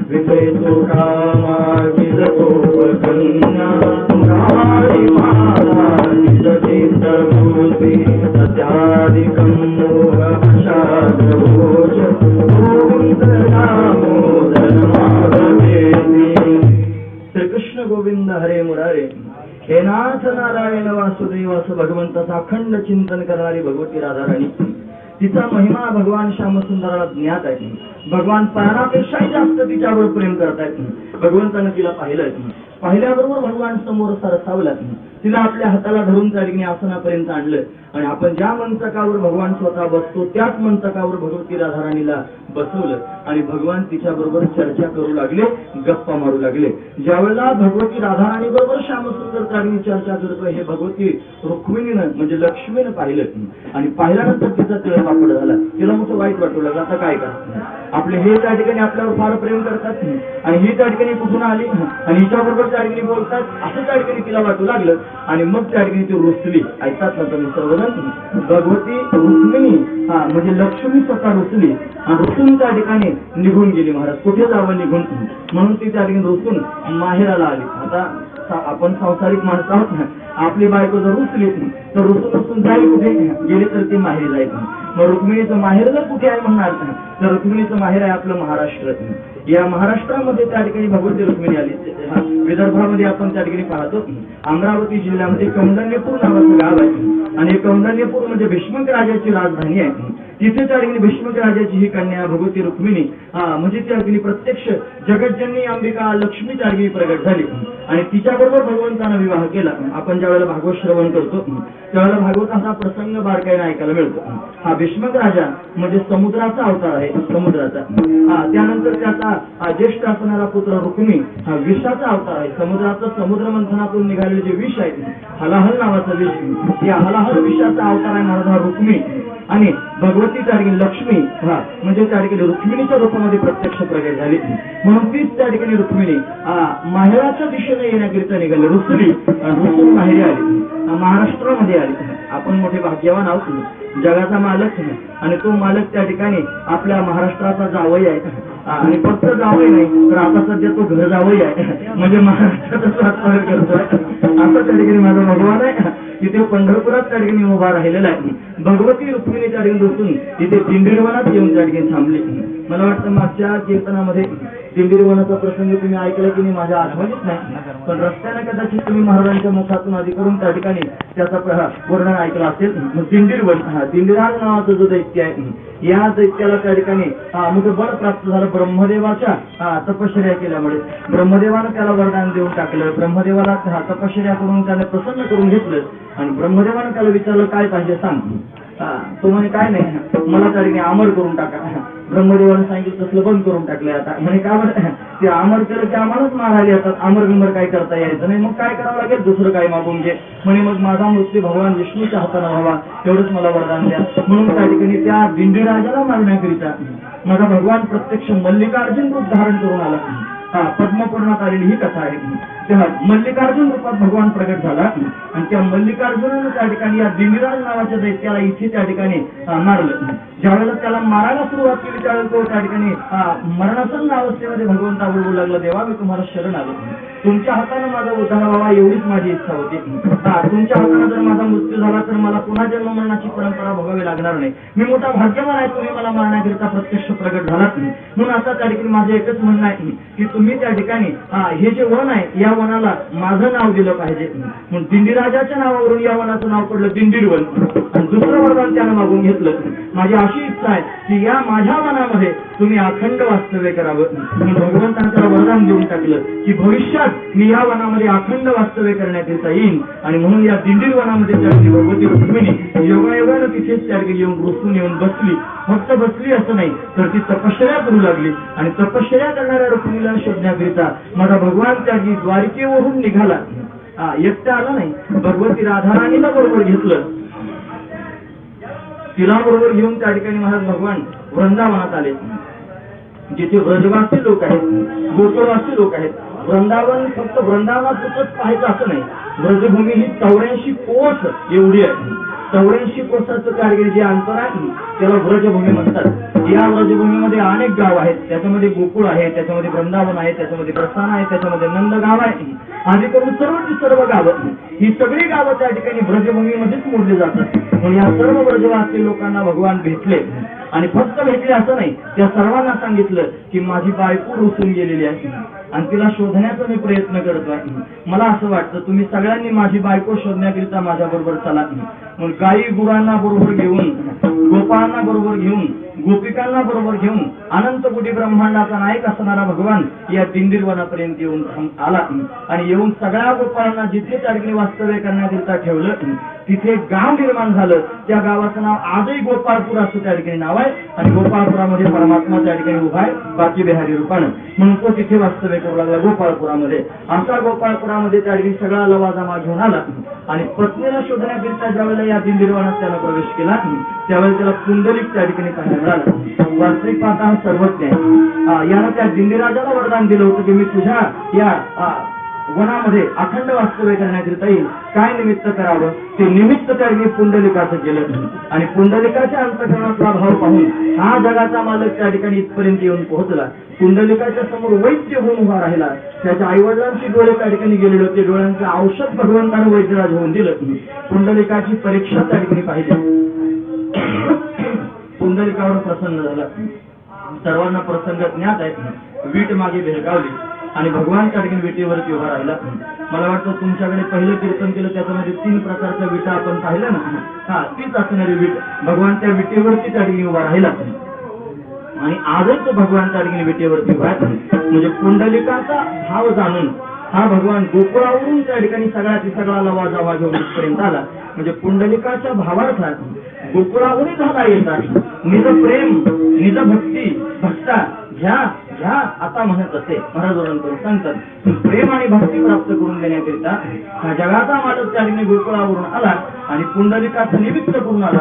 Speaker 1: विजयतो कामागिजतो कन्या मुरारी माला निजतीर्थभूति सत्यादिकं मोहशादोष गोविंद दामोदर माधवेती. श्रीकृष्ण गोविंद हरे मुरारे. हे नाथ नारायण वासुदेव असं भगवंताचं अखंड चिंतन करणारी भगवती राधाराणी. तिचा महिमा भगवान श्यामसुंदराला ज्ञात आहे. भगवान प्राणापेक्षाही जास्त तिच्यावर प्रेम करतायत. भगवंतानं तिला पाहिलं. पाहिल्याबरोबर भगवान समोर सरसावला. तिला आपल्या हाताला धरून त्या ठिकाणी आसनापर्यंत आणलं आणि आपण ज्या मंचकावर भगवान स्वतः बसतो त्याच मंचकावर भगवती राधाराणीला बसवलं आणि भगवान तिच्या बरोबर चर्चा करू लागले, गप्पा मारू लागले. ज्यावेळेला भगवती राधाराणी बरोबर श्यामसुंदर त्या ठिकाणी चर्चा करतोय हे भगवती रुक्मिणीनं म्हणजे लक्ष्मीनं पाहिलं आणि पाहिल्यानंतर तिचा तिळपापड झाला. तिला मोठं वाईट वाटू लागलं. आता काय करा, आपले हे त्या ठिकाणी आपल्यावर फार प्रेम करतात आणि ही त्या ठिकाणी कुठून आली आणि हिच्या बरोबर त्या ठिकाणी बोलतात असं त्या ठिकाणी तिला वाटू लागलं आणि मग त्या ठिकाणी ती रुसली. ऐकतात ना तुम्ही सर्वजण. भगवती रुक्मिणी म्हणजे लक्ष्मी स्वतः रुसली आणि रुसून त्या ठिकाणी निघून गेली. महाराज कुठे जावं निघून, म्हणून ती त्या ठिकाणी रुसून माहेराला आली. आता आपण संसारिक माणसं आहोत ना, आपली बायको जर रुसली तर रुसून जाईल कुठे, गेली तर ती माहेरी जाईल. मग रुक्मिणीचं माहेर जर कुठे आहे म्हणणार तर रुक्मिणीचं माहेर आहे आपलं महाराष्ट्र. या महाराष्ट्रामध्ये त्या ठिकाणी भगवती रुक्मिणी आली. विदर्भामध्ये आपण त्या ठिकाणी पाहतो अमरावती जिल्ह्यामध्ये कौंडण्यपूर नावाचं गाव आहे आणि कौंडण्यपूर म्हणजे भीष्मक राजाची राजधानी आहे. तिथे त्या ठिकाणी भीष्मक राजाची ही कन्या भगवती रुक्मिणी म्हणजे त्या ठिकाणी प्रत्यक्ष जगज्जननी अंबिका लक्ष्मी त्या ठिकाणी प्रगट झाली आणि तिच्याबरोबर भगवंतानं विवाह केला. आपण ज्या वेळेला भागवत श्रवण करतो त्यावेळेला भागवताचा प्रसंग बारकाईने ऐकायला मिळतो. हा भीष्मक राजा म्हणजे समुद्राचा अवतार आहे, समुद्राचा. त्यानंतर त्याचा ज्येष्ठ असणारा पुत्र रुक्मी हा विषाचा अवतार आहे. समुद्र मंथनातून निघालेले जे विष आहे हलाहल नावाचं विष, या हलाहल विषाचा अवतार आहे महाराज हा रुक्मी. आणि भगवती त्या ठिकाणी लक्ष्मी म्हणजे त्या ठिकाणी रुक्मिणीच्या रूपामध्ये प्रत्यक्ष प्रगट झाली. म्हणून तीच त्या ठिकाणी रुक्मिणी माहेराच्या दिशेने येण्याकरिता निघाली. रुसून माहेरी आली, महाराष्ट्रामध्ये आली. आपण मोठे भाग्यवान आहोत, जगाचा मालक आणि तो मालक त्या ठिकाणी आपल्या महाराष्ट्राचा जावई आहे आणि फक्त जावई नाही तर आता सध्या तो घर जावई आहे म्हणजे महाराष्ट्राचा सातबार करतोय. असं त्या ठिकाणी माझा भगवान आहे की ते पंढरपुरात त्या ठिकाणी उभा राहिलेला आहे. भगवती रुक्मिणी त्या ठिकाणी बसून तिथे दिंडीरवनात येऊन त्या ठिकाणी थांबली. मला वाटतं मागच्या कीर्तनामध्ये दिंडीरवनाचा प्रसंग तुम्ही ऐकला की नाही माझ्या आठवणीत नाही, पण रस्त्याने कदाचित तुम्ही महाराजांच्या मुखातून आधी करून त्या ठिकाणी त्याचा वर्णन ऐकलं असेल. दिंडीरवन, दिंडीराज नावाचं जो दैत्य आहे, या दैत्याला त्या ठिकाणी मोठं बळ प्राप्त झालं ब्रह्मदेवाच्या तपश्चर्या केल्यामुळे. ब्रह्मदेवानं त्याला वरदान देऊन टाकलं. ब्रह्मदेवाला तपश्चर्या करून त्याने प्रसन्न करून घेतलं आणि ब्रह्मदेवानं त्याला विचारलं काय पाहिजे सांग. तो म्हणे काय नाही, मला त्या ठिकाणी अमर करून टाका. ब्रह्मदेवानं सांगितलं तसलं बंद करून टाकलं. आता म्हणे का बरं, ते अमर केलं की आम्हालाच मारायला येतात, अमर बिमर काय करता यायचं नाही, मग काय करावं लागेल, दुसरं काय मागून घे. म्हणे मग माझा मृत्यू भगवान विष्णूच्या हाताने व्हावा एवढंच मला वरदान द्या. म्हणून त्या ठिकाणी त्या दिंडीराजाला मारण्याकरिता माझा भगवान प्रत्यक्ष मल्लिकार्जुन रूप धारण करून आला. पद्मपुराणात आलेली ही कथा आहे. तेव्हा मल्लिकार्जुन रूपात भगवान प्रगट झाला आणि त्या मल्लिकार्जुनानं त्या ठिकाणी या दिंडीराज नावाच्या दैत्याला इथे त्या ठिकाणी मारलं. ज्यावेळेला त्याला मारायला सुरुवात केली त्यावेळेला तो त्या ठिकाणी मरणासन्न अवस्थेमध्ये भगवंता बोलू लागला, देवा मी तुम्हाला शरण आलो, तुमच्या हाताने माझा उद्धार व्हावा एवढीच माझी इच्छा होती. तुमच्या हाताने जर माझा मृत्यू झाला तर मला पुन्हा जन्म मरणाची परंपरा भोगावी लागणार नाही. मी मोठा भाग्यवान आहे, तुम्ही मला मारण्याकरिता प्रत्यक्ष प्रगट झालात. म्हणून आता त्या ठिकाणी माझं एकच म्हणणं आहे की तुम्ही त्या ठिकाणी हे जे वन आहे या वनाला माझं नाव दिलं पाहिजे. म्हणून दिंडीराजाच्या नावावरून या वनाचं नाव पडलं दिंडीरवन. आणि दुसरं वरदान त्यानं मागून घेतलं, माझी अशी इच्छा आहे की या माझ्या वनामध्ये तुम्ही अखंड वास्तव्य करावं. म्हणून भगवंतानं त्याला वरदान देऊन टाकलं की भविष्यात मी या वनामध्ये अखंड वास्तव्य करण्यात येईन. आणि म्हणून या दिंडीर वनामध्ये त्या भगवती रुक्मिणी योगायोगानं तिथेच त्या येऊन रुसून येऊन बसली. फक्त बसली असं नाही तर ती तपश्चर्या करू लागली आणि तपश्चर्या करणाऱ्या रुक्मिणीला शोधण्याकरिता माझा भगवान त्या द्वारिकेवरून निघाला. एकटा आला नाही, भगवती राधाराणीला बरोबर घेतलं. तिला बरोबर घेऊन त्या ठिकाणी महाराज भगवान वृंदावनात आले, जिथे व्रजवासी लोक आहेत, गोकुळवासी लोक आहेत. वृंदावन फक्त वृंदावनातच पाहायचं असं नाही, व्रजभूमी ही 84 कोस एवढी आहे. 84 कोसाचं कारगिरी जे अंतर आहे त्याला व्रजभूमी म्हणतात. या व्रजभूमीमध्ये अनेक गाव आहेत, त्याच्यामध्ये गोकुळ आहे, त्याच्यामध्ये वृंदावन आहे, त्याच्यामध्ये प्रस्थान आहे, त्याच्यामध्ये नंदगाव आहे, आधी करून सर्व गावं, ही सगळी गावं त्या ठिकाणी व्रजभूमीमध्येच मोडली जातात. म्हणून या सर्व व्रजवासी लोकांना भगवान भेटले आणि फक्त भेटले असं नाही, त्या सर्वांना सांगितलं की माझी बायको रुसून गेलेली आहे आणि तिला शोधण्याचा मी प्रयत्न करतो आहे. मला असं वाटतं तुम्ही सगळ्यांनी माझी बायको शोधण्याकरिता माझ्या बरोबर चला. मग गाई गुरांना बरोबर घेऊन, गोपाळांना बरोबर घेऊन, गोपिकांना बरोबर घेऊन अनंत कोटी ब्रह्मांडाचा नायक असणारा भगवान या दिंडीर वनापर्यंत येऊन आला आणि येऊन सगळ्या गोपाळांना जिथे त्या ठिकाणी वास्तव्य करण्याकरिता ठेवलं. तिथे गाव निर्माण झालं. त्या गावाचं नाव आजही गोपाळपूर असं त्या ठिकाणी नाव आहे आणि गोपाळपुरामध्ये परमात्मा त्या ठिकाणी उभा आहे बाकी बिहारी रूपानं. म्हणून तो तिथे वास्तव्य करू लागला गोपाळपुरामध्ये. असा गोपाळपुरामध्ये त्या ठिकाणी सगळा लवाजमा घेऊन आला आणि पत्नीला शोधण्याकरिता ज्यावेळेला या दिंडीर वनात त्याला प्रवेश केला त्यावेळेला त्याला पुंडलिक त्या ठिकाणी पाहायला मिळाला. वास्तविक पाहता हा सर्वज्ञ आहे. यानं त्या दिंडीराजाला वरदान दिलं होतं की मी तुझ्या या वनामध्ये अखंड वास्तव्य करण्याकरिता येईल, काय निमित्त करावं ते निमित्त त्यांनी पुंडलिकाचं केलं. आणि पुंडलिकाच्या अंतःकरणातला भाव पाहून हा जगाचा मालक त्या ठिकाणी इथपर्यंत येऊन पोहोचला. पुंडलिकाच्या समोर वैद्य होऊन उभा राहिला. त्याच्या आईवडिलांची डोळे त्या ठिकाणी गेलेले होते, डोळ्यांचं औषध भगवंतानं वैद्यराज होऊन दिलं. पुंडलिकाची परीक्षा त्या ठिकाणी पाहिली. पुंडलिकावर प्रसन्न झाला. सर्वांना प्रसंग ज्ञात आहे. वीट मागे भेरगावली आणि भगवान त्या ठिकाणी विटेवरती उभा राहिला. मला वाटतं तुमच्याकडे पहिलं कीर्तन केलं त्याच्यामध्ये 3 प्रकारच्या विटा आपण पाहिल्या ना, तीच असणारी वीट. भगवान त्या विटेवरती त्या ठिकाणी उभा राहिला आणि आजच भगवान त्या ठिकाणी विटेवरती उभा आहे. म्हणजे पुंडलिकाचा भाव जाणून हा भगवान गोकुळावरून त्या ठिकाणी सगळा लवाजमा घेऊन इथपर्यंत आला. म्हणजे पुंडलिकाच्या भावार्थात गोकुळावरून झाला येतात निज प्रेम निज भक्ती भक्ता घ्या घ्या आता म्हणत असे महाराजांकडून सांगतात. प्रेम आणि भक्ती प्राप्त करून देण्याकरिता हा जगाचा मालक त्या ठिकाणी गोकुळावरून आला आणि पुंडलिकाचं निमित्त करून आला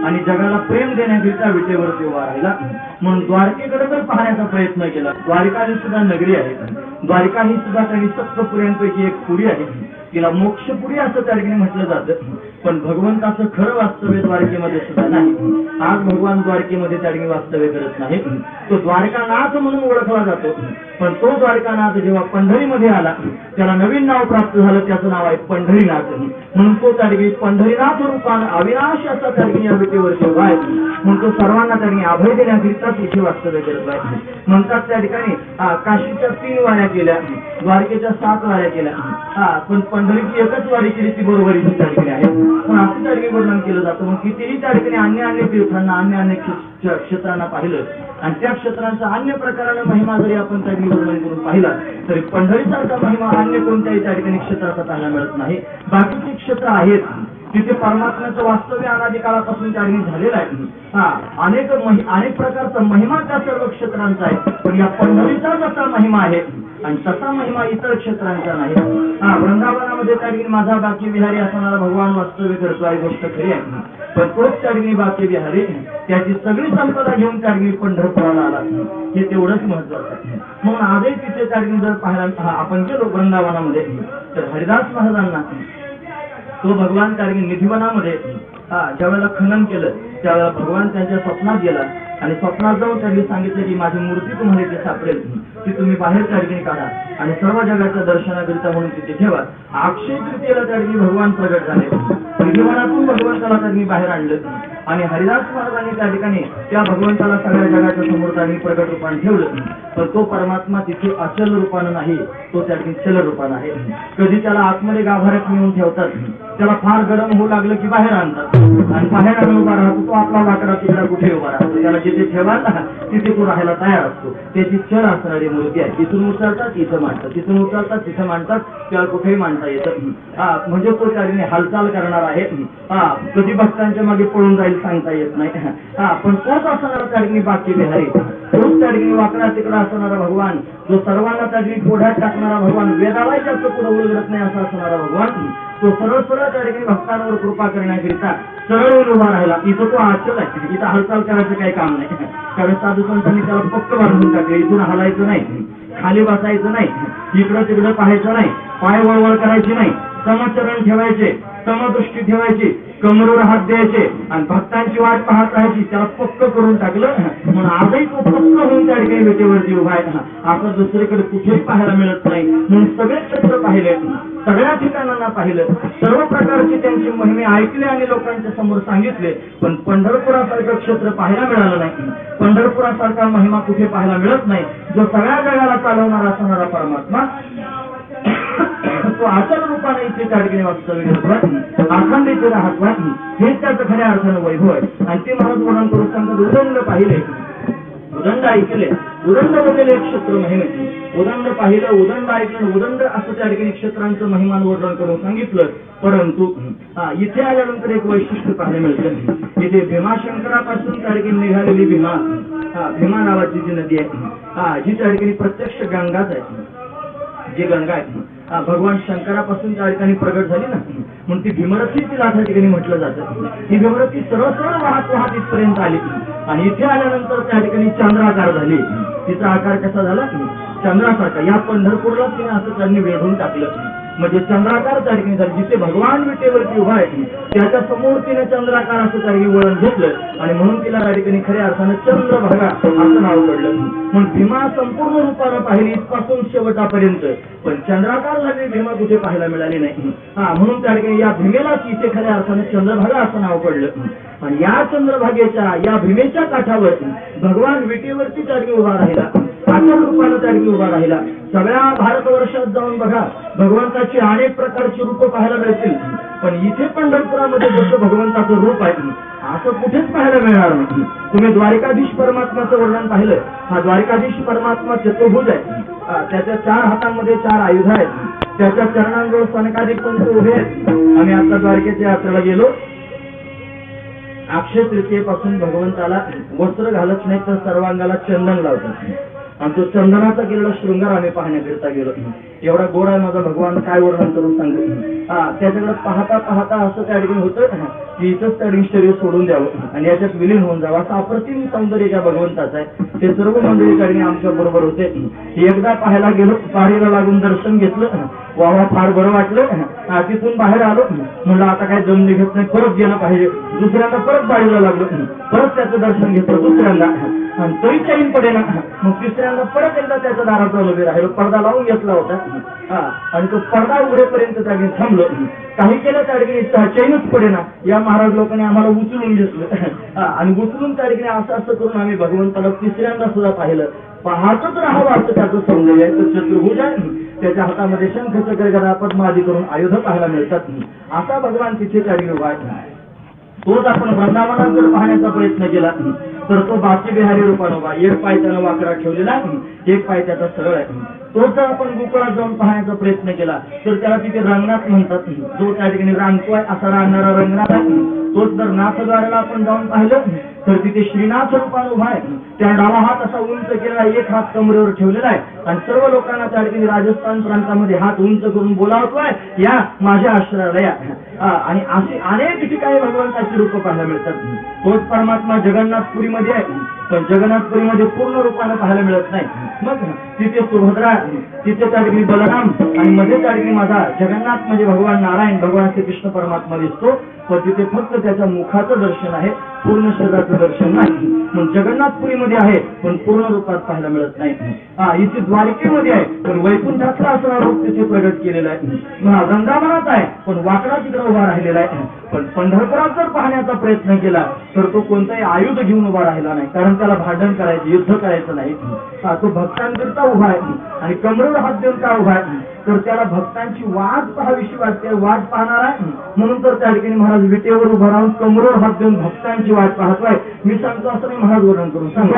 Speaker 1: आणि जगाला प्रेम देण्याकरिता विटेवरती उभा राहिला. म्हणून द्वारकेकडे तर पाहण्याचा प्रयत्न केला. द्वारिका ही सुद्धा नगरी आहे. द्वारिका ही सुद्धा काही सप्तपुऱ्यांपैकी एक पुरी आहे. तिला मोक्षपुरी असं त्या ठिकाणी म्हटलं जातं. पण भगवंताचं खरं वास्तव्य द्वारकेमध्ये सुद्धा नाही. आज भगवान द्वारकेमध्ये त्या ठिकाणी वास्तव्य करत नाही. तो द्वारकानाथ म्हणून ओळखला जातो. पण तो द्वारकानाथ जेव्हा पंढरीमध्ये आला त्याला नवीन नाव प्राप्त झालं. त्याचं नाव आहे पंढरीनाथ. म्हणून तो त्या ठिकाणी पंढरीनाथ रूपानं अविनाश असा त्या ठिकाणी या विटेवरती उभा आहे. म्हणून तो सर्वांना त्या ठिकाणी अभय देण्याकरिताच इथे वास्तव्य करत आहे. म्हणतात त्या ठिकाणी काशीच्या 3 वाऱ्या केल्या, द्वारकेच्या 7 वाऱ्या केल्या, पण पंढरीची एकच वारी केली ती बरोबरीची त्या ठिकाणी आहे. पण असं त्या ठिकाणी वर्णन केलं जातं. मग कितीही त्या ठिकाणी अन्य तीर्थांना अन्य क्षेत्रांना पाहिलं आणि त्या क्षेत्रांचा अन्य प्रकाराने महिमा जरी आपण त्या ठिकाणी वर्णन करून पाहिला तरी पंढरीसारखा महिमा अन्य कोणत्याही त्या ठिकाणी क्षेत्राचा पाहायला मिळत नाही. बाकीची क्षेत्र आहेत तिथे परमात्म्याचं वास्तव्य अनादी काळापासून त्या ठिकाणी झालेलं आहे. अनेक प्रकारचा महिमा त्या सर्व क्षेत्रांचा आहे. पण या पंढरीचा जसा महिमा आहे आणि तसा महिमा इतर क्षेत्रांचा नाही. वृंदावनामध्ये त्या ठिकाणी माझा बाकी विहारी असणारा भगवान वास्तव्य करतो आहे, गोष्ट खरी आहे. पण तोच त्या ठिकाणी बाकी विहारी त्याची सगळी संपदा घेऊन त्या ठिकाणी पंढरपुराला आला, हे तेवढंच महत्वाचं आहे. म्हणून आजही तिथे त्या ठिकाणी जर पाहायला आपण गेलो वृंदावनामध्ये तर हरिदास महाराजांना तो भगवान त्या ठिकाणी निधिवनामध्ये ज्यावेळेला खनन केलं त्यावेळेला भगवान त्यांच्या स्वप्नात गेला आणि स्वप्नात जाऊन त्यांनी सांगितलं की माझी मूर्ती तुम्हाला इथे सापडेल, ती तुम्ही बाहेर त्या ठिकाणी काढा आणि सर्व जगाच्या दर्शनाकरिता म्हणून तिथे ठेवा. अक्षय तृतीयेला त्या ठिकाणी भगवान प्रगट झाले. निधिवनातून भगवंताला त्यांनी बाहेर आणलं आणि हरिदास महाराजांनी त्या ठिकाणी त्या भगवंताला सगळ्या जगाच्या समोर त्यांनी प्रगट रूपाने ठेवलं. पण तो परमात्मा तिथे अचल रूपानं नाही, तो त्या ठिकाणी चल रूपानं आहे. कधी त्याला आतमध्ये गाभाऱ्यात नेऊन ठेवतात, त्याला फार गरम होऊ लागलं की बाहेर आणतात आणि बाहेर आणून उभा राहतो. तो आपला लाकडा तिकडा कुठे उभा राहतो, त्याला जिथे ठेवायला तिथे तो राहायला तयार असतो. त्याची चल असणारी मूर्ती आहे. तिथून उचलतात तिथं मांडतात, तिथून उचलतात तिथं मांडतात, त्याला कुठेही मांडता येतं. म्हणजे तो त्या ठिकाणी हालचाल करणार आहे. कधी भक्तांच्या मागे पळून जाईल सांगता येत नाही. पण तोच असणारा त्या ठिकाणी बाकी विहारी, तोच त्या ठिकाणी वाकडा तिकडा असणारा भगवान, जो सर्वांना त्या ठिकाणी पोढ्यात टाकणारा भगवान, वेदाला जास्त पुढे उलगडत नाही असा असणारा भगवान, तो सरळ सरळ त्या ठिकाणी भक्तांवर कृपा करण्याकरिता सरळ उभा राहिला. इथं तो आचल आहे, इथं हालचाल करायचं काही काम नाही. कारण साधू संतांनी त्याला पक्क बांधून टाकले. इथून हलायचं नाही, खाली बसायचं नाही, इकडं तिकडं पाहायचं नाही, पाय वळवळ करायची नाही, समचरण ठेवायचे, समदृष्टी ठेवायची, कमरेवर हात द्यायचे आणि भक्तांची वाट पाहत राहायची. त्याला पक्क करून टाकलं. म्हणून आजही तो पक्क होऊन त्या ठिकाणी वेटेवरती उभा आहे. असं दुसरीकडे कुठेही पाहायला मिळत नाही. म्हणून सगळे क्षेत्र पाहिले, सगळ्या ठिकाणांना पाहिलं, सर्व प्रकारचे त्यांची महिमे ऐकले आणि लोकांच्या समोर सांगितले. पण पंढरपुरासारखं क्षेत्र पाहायला मिळालं नाही. पंढरपुरासारखा महिमा कुठे पाहायला मिळत नाही. जो सगळ्या जगाला चालवणारा असणारा परमात्मा तो अचल रूपाने इथे त्या ठिकाणी वास्तव्य करतो, अखंड इथे राहत नाही. हेच त्याचं खऱ्या अर्थानं वैभव आहे. आणि ते महाराज वर्णन करून सांगतात, उदंड पाहिले, उदंड ऐकले, उदंड वगैरे क्षेत्र महिमे, उदंड पाहिलं, उदंड ऐकलं, उदंड असं त्या ठिकाणी क्षेत्रांचं महिमान वर्णन करून सांगितलं. परंतु इथे आल्यानंतर एक वैशिष्ट्य पाहायला मिळतं. इथे भीमाशंकरापासून त्या ठिकाणी निघालेली भीमा नावाची जी नदी आहे, जी त्या ठिकाणी प्रत्यक्ष गंगाच आहे. जी गंगा आहे भगवान शंकरापासून त्या ठिकाणी प्रगट झाली ना, म्हणून ती भीमरथी तिला त्या ठिकाणी म्हटलं जातं. ही भीमरथी सरळ सरळ वाहत वाहत इथपर्यंत आली आणि इथे आल्यानंतर त्या ठिकाणी चंद्राकार झाली. तिचा आकार कसा झाला, चंद्रासारखा. या पंढरपूरला तिने असं त्यांनी वेढून टाकलं. म्हणजे चंद्राकार त्या ठिकाणी झाली. जिथे भगवान विटेवरती उभा आहे त्याच्या समोर तिने चंद्राकार असं त्या ठिकाणी वळण घेतलं आणि म्हणून तिला त्या ठिकाणी खऱ्या अर्थानं चंद्रभागा असं नाव पडलं. म्हणून भीमा संपूर्ण रूपानं पाहिली इथपासून शेवटापर्यंत, पण चंद्राकार झालेली भीमा कुठे पाहायला मिळाली नाही. म्हणून त्या ठिकाणी या भीमेलाच इथे खऱ्या अर्थानं चंद्रभागा असं नाव पडलं. आणि या चंद्रभागेच्या या भीमेच्या काठावर भगवान विटेवरती त्या ठिकाणी उभा राहिला, अचल रूपानं त्या ठिकाणी उभा राहिला. सगळ्या भारतवर्षात जाऊन बघा, भगवंताची अनेक प्रकारची रूप पाहायला मिळतील, पण इथे पंढरपुरामध्ये जसं भगवंताचं रूप आहे असं कुठेच पाहायला मिळणार नाही. तुम्ही द्वारकाधीश परमात्म्याचं वर्णन पाहिलं. हा द्वारकाधीश परमात्मा चतुर्भुज आहे. त्याच्या 4 हातांमध्ये 4 आयुध आहेत. त्याच्या चरणांजवळ सनकाधिक पंत उभे आहेत. आम्ही आता द्वारकेच्या यात्रेला गेलो. अक्षय तृतीयेपासून भगवंताला वस्त्र घालत नाही तर सर्वांगाला चंदन लावतात. आणि तो चंदनाचा केलेला शृंगार आम्ही पाहण्याकरिता गेलो. एवढा गोड आहे माझा भगवान, काय वर्णन करून सांगू. त्याच्याकडे पाहता पाहता असं त्या ठिकाणी होतं की इथंच त्या ठिकाणी शरीर सोडून द्यावं आणि याच्यात विलीन होऊन जावं. असं अप्रतिम सौंदर्य त्या भगवंताचं आहे. ते सर्व मंडळी त्या ठिकाणी आमच्या बरोबर होते. एकदा पाहायला गेलो, पारीला लागून दर्शन घेतलं, वावा फार बरं वाटलं. तिथून बाहेर आलो, म्हणलं आता काय जम निघत नाही, परत गेलं पाहिजे. दुसऱ्यांदा परत बाहेरला लागलो, परत त्याचं दर्शन घेतलं दुसऱ्यांदा, आणि तरी चैन पडेना. मग तिसऱ्यांदा परत एकदा त्याच्या दारात उभे राहिलो, पडदा लावून घेतला होता. आणि तो पडदा उघडेपर्यंत त्या ठिकाणी थांबलो. काही केलं त्या ठिकाणी चैनच पडेना. या महाराज लोकांनी आम्हाला उचलून घेतलं आणि उचलून त्या ठिकाणी असं असं करून आम्ही भगवंताला तिसऱ्यांदा सुद्धा पाहिलं. पाहतच राहावं असं त्याचं सौंदर्य आहे. तर चतुर्भुज आहे, त्याच्या हातामध्ये शंख चक्र गदा पद्मादी करून आयुध पाहायला मिळतात. असा भगवान तिथे त्या ठिकाणी उभा आहे. तोच आपण वृंदावनात जर पाहण्याचा प्रयत्न केला तर तो बाकी बिहारी रूपाने उभा. एक पाय त्यानं वाकडा ठेवलेला आहे, एक पाय त्याचा सरळ आहे. तोच जर आपण गोकुळात जाऊन पाहण्याचा प्रयत्न केला तर त्याला तिथे रंगनाथ म्हणतात. जो त्या ठिकाणी रांगतोय असा रांगणारा रंगनाथ आहे. तोच जर नाथद्वाराला आपण जाऊन पाहिलं तर तिथे श्रीनाथ रूपाने उभा आहे. त्या डावा हात असा उंच केलेला, एक हात कमरेवर ठेवलेला आहे आणि सर्व लोकांना त्या ठिकाणी राजस्थान प्रांतामध्ये हात उंच करून बोलावतोय, या माझ्या आश्रयाला या. आणि अशी अनेक ठिकाणी भगवंताची रूप पाहायला मिळतात. तोच परमात्मा जगन्नाथपुरीमध्ये आहे, पण जगन्नाथपुरीमध्ये पूर्ण रूपाने पाहायला मिळत नाही. मग तिथे सुभद्रा, तिथे त्या ठिकाणी बलराम आणि मध्ये त्या ठिकाणी माझा जगन्नाथ म्हणजे भगवान नारायण, भगवान श्रीकृष्ण परमात्मा दिसतो. पण तिथे फक्त त्याच्या मुखाचं दर्शन आहे, पूर्ण शरीराचं दर्शन नाही. मग जगन्नाथपुरीमध्ये आहे पण पूर्ण रूपात पाहायला मिळत नाही. इथे द्वारकेमध्ये आहे पण वैकुंठातला असणारा रूप तिथे प्रगट केलेला आहे. वृंदावनात आहे पण वाकडा तिकडे उभा राहिलेला आहे. पण पंढरपुरात जर पाहण्याचा प्रयत्न केला तर तो कोणताही आयुध घेऊन उभा राहिला नाही, कारण त्याला भांडण करायचं, युद्ध करायचं नाही. तो भक्तांकरिता उभा आहे. आणि कमरेवर हात देऊन का उभा आहे तर त्याला भक्तांची वाट पाहावीशी वाटते, वाट पाहणार आहे. म्हणून तर त्या ठिकाणी महाराज विटेवर उभा राहून कमरेवर हात देऊन भक्तांची वाट पाहतोय. मी सांगतो असं मी महाराज वर्णन करून सांगतो.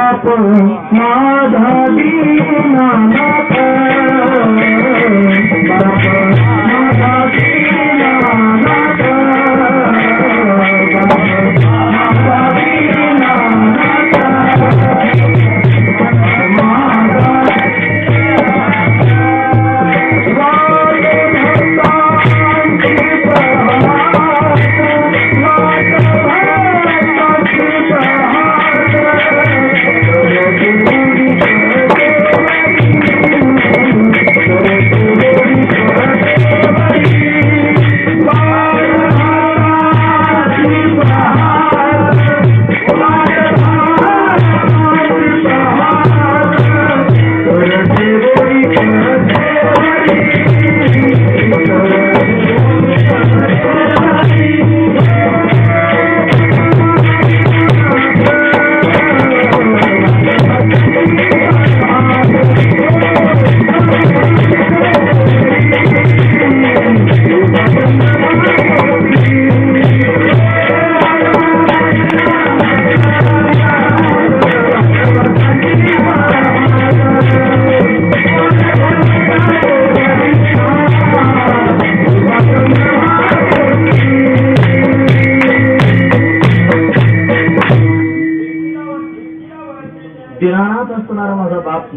Speaker 1: दिनानाथ असणारा माझा बाप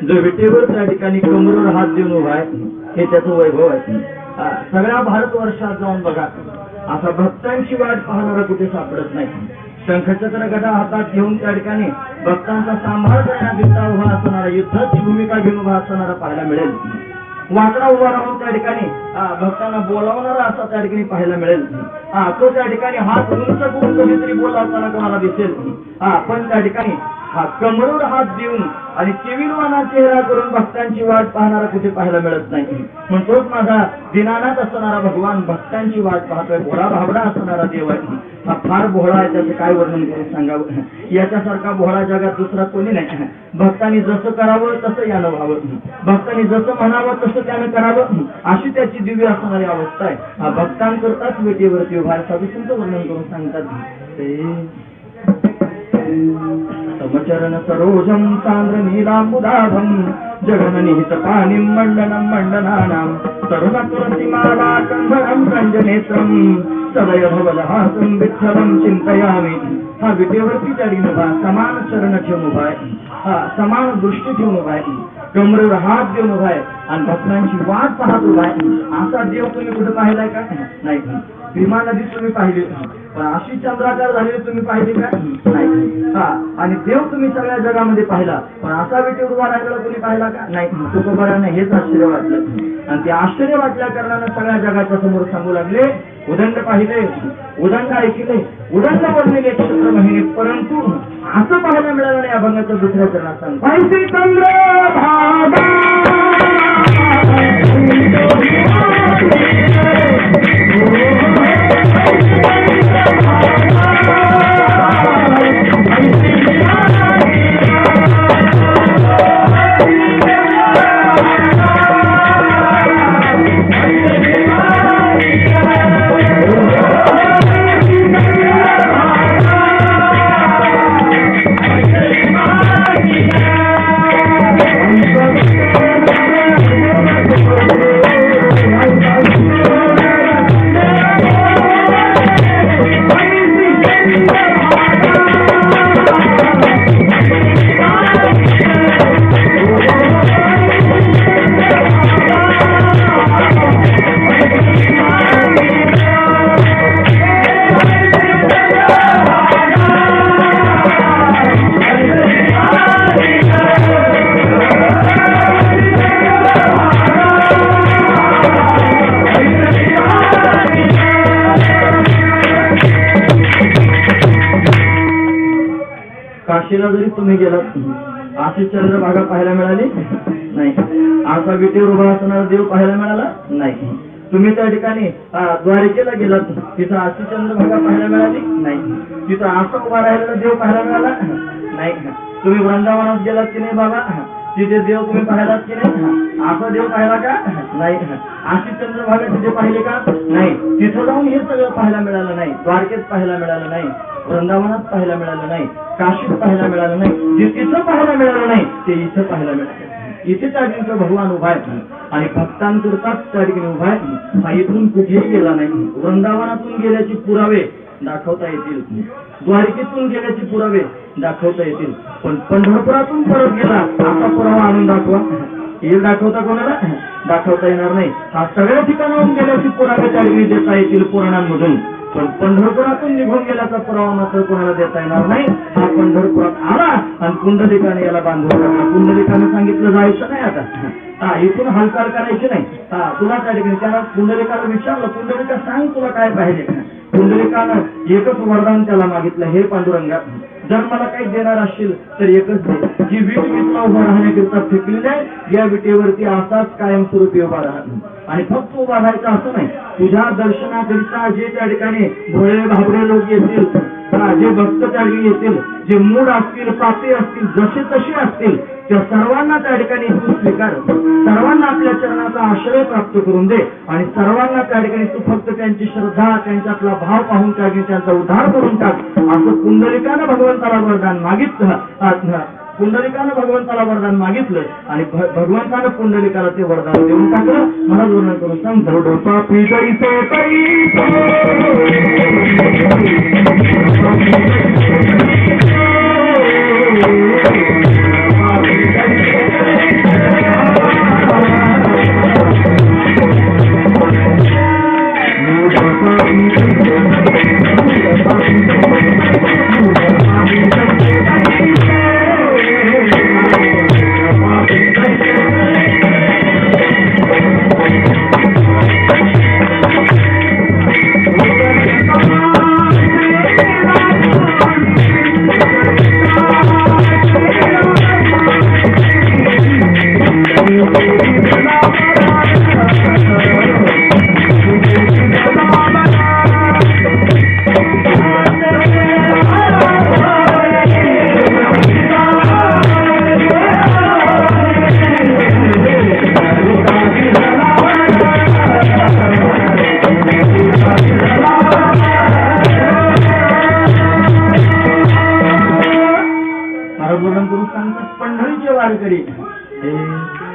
Speaker 1: जो विटेवर त्या ठिकाणी कमरेवर हात देऊन उभा आहे, हे त्याचं वैभव आहे. सगळ्या भारतवर्षात जाऊन बघा, असा भक्तांची वाट पाहणारा कुठे सापडत नाही. शंखचक्र गदा हातात घेऊन त्या ठिकाणी भक्तांचा सांभाळ करण्याकरिता उभा असणारा, युद्धाची भूमिका घेऊन उभा असणारा पाहायला मिळेल. वाकडा उभा राहून त्या ठिकाणी भक्तांना बोलावणारा असा त्या ठिकाणी पाहायला मिळेल. तो त्या ठिकाणी हात उंच करून कधीतरी बोलावताना कोणाला दिसेल. पण त्या ठिकाणी कमरेवर हात देऊन आणि केविलवाना चेहरा करून भक्तांची वाट पाहणारा कुठे पाहायला मिळत नाही. पण तोच माझा दिनानाथ असणारा भगवान भक्तांची वाट पाहतोय. भोळा भाबडा असणारा देव आहे. हा फार भोळा आहे, त्याचं काय वर्णन करून सांगावं. याच्यासारखा भोळा जगात दुसरा कोणी नाही. भक्तांनी जसं करावं तसं यानं व्हावं, भक्तांनी जसं म्हणावं तसं त्यानं करावं, अशी त्याची दिव्य असणारी अवस्था आहे. हा भक्तांकरताच वेटीवरती उभा साधूंचं वर्णन करून सांगतात. समचरण सरोजम चांद्र नीलांबुदाभम जगननिहित पाणिं मंडनं मंडनानां तरुणतुलसीमाला कंधरं कंजनेत्रं सदय भवदहासं विठ्ठलं चिंतयामि. हा विटेवरती चढीन उभा, समान चरण ठेवून उभा आहे, हा समान दृष्टी ठेवून उभा आहे, कमरेवर हात देऊन उभा आहे आणि भक्तांची वाट पाहत उभा आहे. असा देव तुम्ही कुठे पाहिलाय का? नाही. भीमा नदी तुम्ही पाहिली, पण अशी चंद्राकार झालेली तुम्ही पाहिली का? नाही. हा, आणि देव तुम्ही सगळ्या जगामध्ये पाहिला, पण असा विटेवर उभा राहिलेला तुम्ही पाहिला का? नाही. तुकोबारांना हेच आश्चर्य वाटलं आणि ते आश्चर्य वाटल्या कारणानं सगळ्या जगाच्या समोर सांगू लागले, उदंड पाहिले, उदंड ऐकले, उदंड वर्णिले क्षेत्र महिने, परंतु असं पाहायला मिळालं नाही. अभंगाच्या दुसऱ्या चरणात सांगतो, ऐसे चंद्र भागा काशीला जरी तुम्ही गेलात, अशी चंद्रभागा पाहायला मिळाली नाही. असा विटेवर उभा असणारा देव पाहायला मिळाला नाही. तुम्ही त्या ठिकाणी द्वारकेला गेलात, तिथं अशी चंद्रभागा पाहायला मिळाली नाही. तिथं असं उभा राहिलेला देव पाहायला मिळाला नाही. तुम्ही वृंदावनात गेलात की नाही बाबा, तिथे देव तुम्ही पाहिलात की नाही? असा देव पाहिला का? नाही. अशी चंद्रभागा तिथे पाहिले का? नाही. तिथं जाऊन हे सगळं पाहायला मिळालं नाही. द्वारकेत पाहायला मिळालं नाही, वृंदावनात पाहायला मिळालं नाही, काशीत पाहायला मिळालं नाही. जे तिथं पाहायला मिळालं नाही ते इथं पाहायला मिळालं. इथे त्या ठिकाणी भगवान उभा आहे आणि भक्तांकरताच त्या ठिकाणी उभा आहे. हा इथून कुठेही गेला नाही. वृंदावनातून गेल्याचे पुरावे दाखवता येतील, द्वारकेतून गेल्याचे पुरावे दाखवता येतील, पण पंढरपुरातून परत गेला असा पुरावा आणून दाखवा. हे दाखवता कोणाला? दाखवता येणार नाही. हा सगळ्या ठिकाणाहून गेल्याचे पुरावे त्या ठिकाणी देता येतील पुराणांमधून, पण पंढरपुरातून निघून गेल्याचा पुरावा मात्र कोणाला देता येणार नाही. हा पंढरपुरात आला आणि पुंडलिकाने याला बांधून टाकला. पुंडलिकाने सांगितलं जायचं नाही आता, इथून हालचाल करायची नाही. तुला त्या ठिकाणी त्याला पुंडलिकाला विचारलं, पुंडलिका सांग तुला काय पाहिजे? पुंडलिकानं एकच वरदान त्याला मागितलं, हे पांडुरंगा जर मला काही देणार असशील तर एकच दे, जी वीट मी तुला उभा राहण्याकरिता फेकलेली आहे या विटेवरती असाच कायमस्वरूपी उभा राहा. आणि फक्त उभा राहायचं असं नाही, तुझ्या दर्शनाकरिता जे त्या ठिकाणी भोळे भाबडे लोक येतील, जे भक्त त्या ठिकाणी येतील, जे मूड असतील, पापी असतील, जसे तसे असतील, त्या सर्वांना त्या ठिकाणी तू स्वीकार, सर्वांना आपल्या चरणाचा आश्रय प्राप्त करून दे आणि सर्वांना त्या ठिकाणी तू फक्त त्यांची श्रद्धा, त्यांच्यातला भाव पाहून त्या ठिकाणी त्यांचा उद्धार करून टाक. असं पुंडलिकानं भगवंताला वरदान मागितलं. पुंडलिकानं भगवंताला वरदान मागितलं आणि भगवंतानं पुंडलिकाला ते वरदान देऊन टाकलं. मला वर्णन करून सांग, पापी जैसे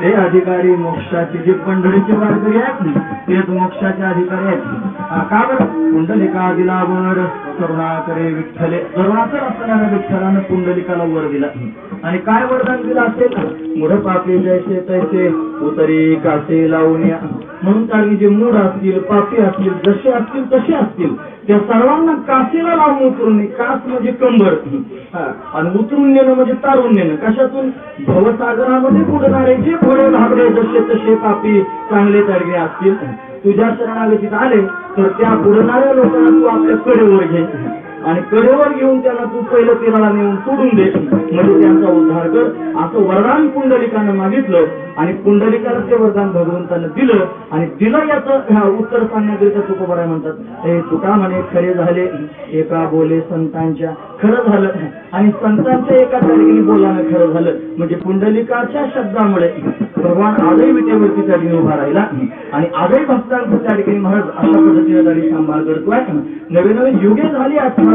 Speaker 1: ते अधिकारी मोक्षाचे जे पंढरीचे वारकरी आहेत तेच मोक्षाचे अधिकारी आहेत. का बरं? पुंडलिका दिलावर करुणाकरे विठ्ठले. करुणाकर असणाऱ्या विठ्ठलानं पुंडलिकाला वर दिला आणि काय वरदान दिलं असेल? मूढ पापी जैसे तैसे उतरी कासे लावून या. म्हणून काही जे मूढ असतील, पापी असतील, जसे असतील तसे असतील त्या सर्वांना कासेला लावून उतरून. कास म्हणजे कंबर आणि उतरून नेणं म्हणजे तारून नेणं. कशातून? भवसागरामध्ये बुडणारे जे घोडे घाबरे जसे तसे पापी चांगले तडगे असतील तुझ्या शरणागतीत आले तर त्या बुडणाऱ्या लोकांना तू आपल्या कडेवर घे आणि कडेवर घेऊन त्यांना तू पहिलं तीराला नेऊन सोडून दे म्हणजे त्यांचा उद्धार कर. असं वरदान पुंडलिकानं मागितलं आणि पुंडलिकाला ते वरदान भगवंतानं दिलं आणि दिलं याचं उत्तर सांगण्याकरिता तुकोबाराय म्हणतात, हे तुका म्हणे खरे झाले एका बोले संतांच्या. खरं झालं आणि संतांच्या एका ठिकाणी बोलानं खरं झालं. म्हणजे पुंडलिकाच्या शब्दामुळे भगवान आजही विटेवरती त्या ठिकाणी उभा राहिला आणि आजही भक्तांचं त्या ठिकाणी महाराज अशा पद्धतीने त्या सांभाळ करतोय. नवीन नवीन युगे झाली 28.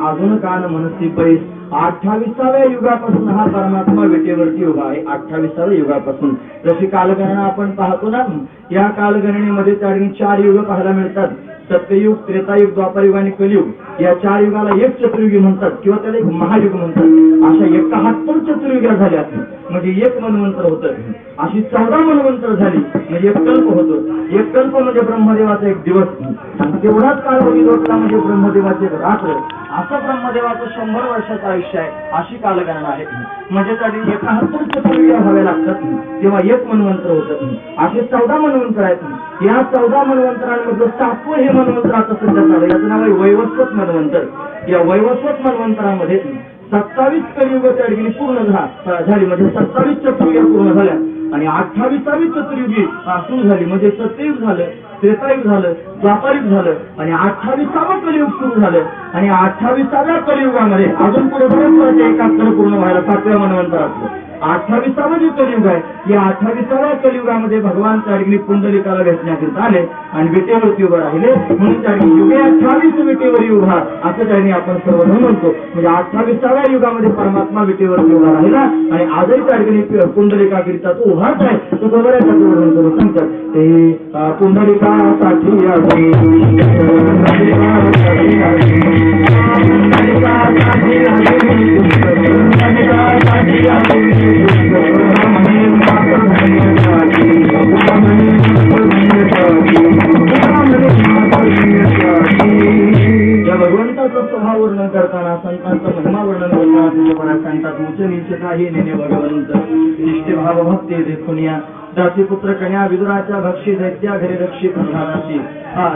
Speaker 1: अजून कान मनसी पैस. 28व्या युगापासून हा परमात्मा विटेवरती उभा आहे. 28व्या युगापासून जशी कालगणना आपण पाहतो ना, या कालगणनेमध्ये त्या ठिकाणी 4 युग पाहायला मिळतात. सत्ययुग, त्रेतायुग, द्वापारयुग आणि कलियुग या 4 युगाला एक चतुर्युगी म्हणतात किंवा त्याला एक महायुग म्हणतात. अशा 71 चतुर्युग्या झाल्या म्हणजे एक मनवंतर होतं. अशी 14 मनवंतर झाली म्हणजे एक कल्प होतो. एक कल्प म्हणजे ब्रह्मदेवाचा एक दिवस आणि तेवढाच कालावधी लोटला म्हणजे ब्रह्मदेवाचे एक रात्र. असं ब्रह्मदेवाचं 100 वर्षाचं आयुष्य आहे. अशी कालगणना आहे. म्हणजे त्या 71 चतुर्युग्या व्हाव्या लागतात तेव्हा एक मनवंतर होतं. असे 14 मनवंतर आहेत. या 14 मनवंतरांमधलं 7वं हे मनवंतर आता सध्या चालू. याचं नाव आहे वैवस्वत मनवंतर. या वैवस्वत मनवंतरामध्ये 27 कलियुग त्या ठिकाणी पूर्ण झाली म्हणजे 27 चतुर्युग्या पूर्ण झाल्या आणि 28वी चतुर्युगी सुरू झाली म्हणजे सत्ययुग झालं, त्रेतायुग झालं, द्वापारयुग झालं आणि 28वं कलियुग सुरू झालं आणि 28व्या कलियुगामध्ये अजून पुढे बरेच 71 पूर्ण व्हायला 7व्या मनवंतरात 28वं जे कलियुग आहे या 28व्या कलियुगामध्ये भगवान त्या ठिकाणी पुंडलिकाला भेटण्याकरिता आले आणि विटेवरती उभं राहिले. म्हणून त्या युगे 28 विटेवरी उभा असं त्यांनी आपण सर्वजण म्हणतो. म्हणजे 28व्या युगामध्ये परमात्मा विटेवरती उभा राहिला आणि आजही त्या ठिकाणी पुंडलिकाकरिता तो उभाच आहे. तो बरोबर आहे त्याचं वर्णन करून सांगतात ते पुंडलिकासाठी या भगवंताचं स्वभाव वर्णन करताना संतांचं महिमा वर्णन करताना सांगतात उच्च नीच काही नेणे भगवंत निष्ठे भाव भक्ती देखून या दासी पुत्र कन्या विदुराच्या भक्षी दैत्या घरी रक्षी प्रधानाची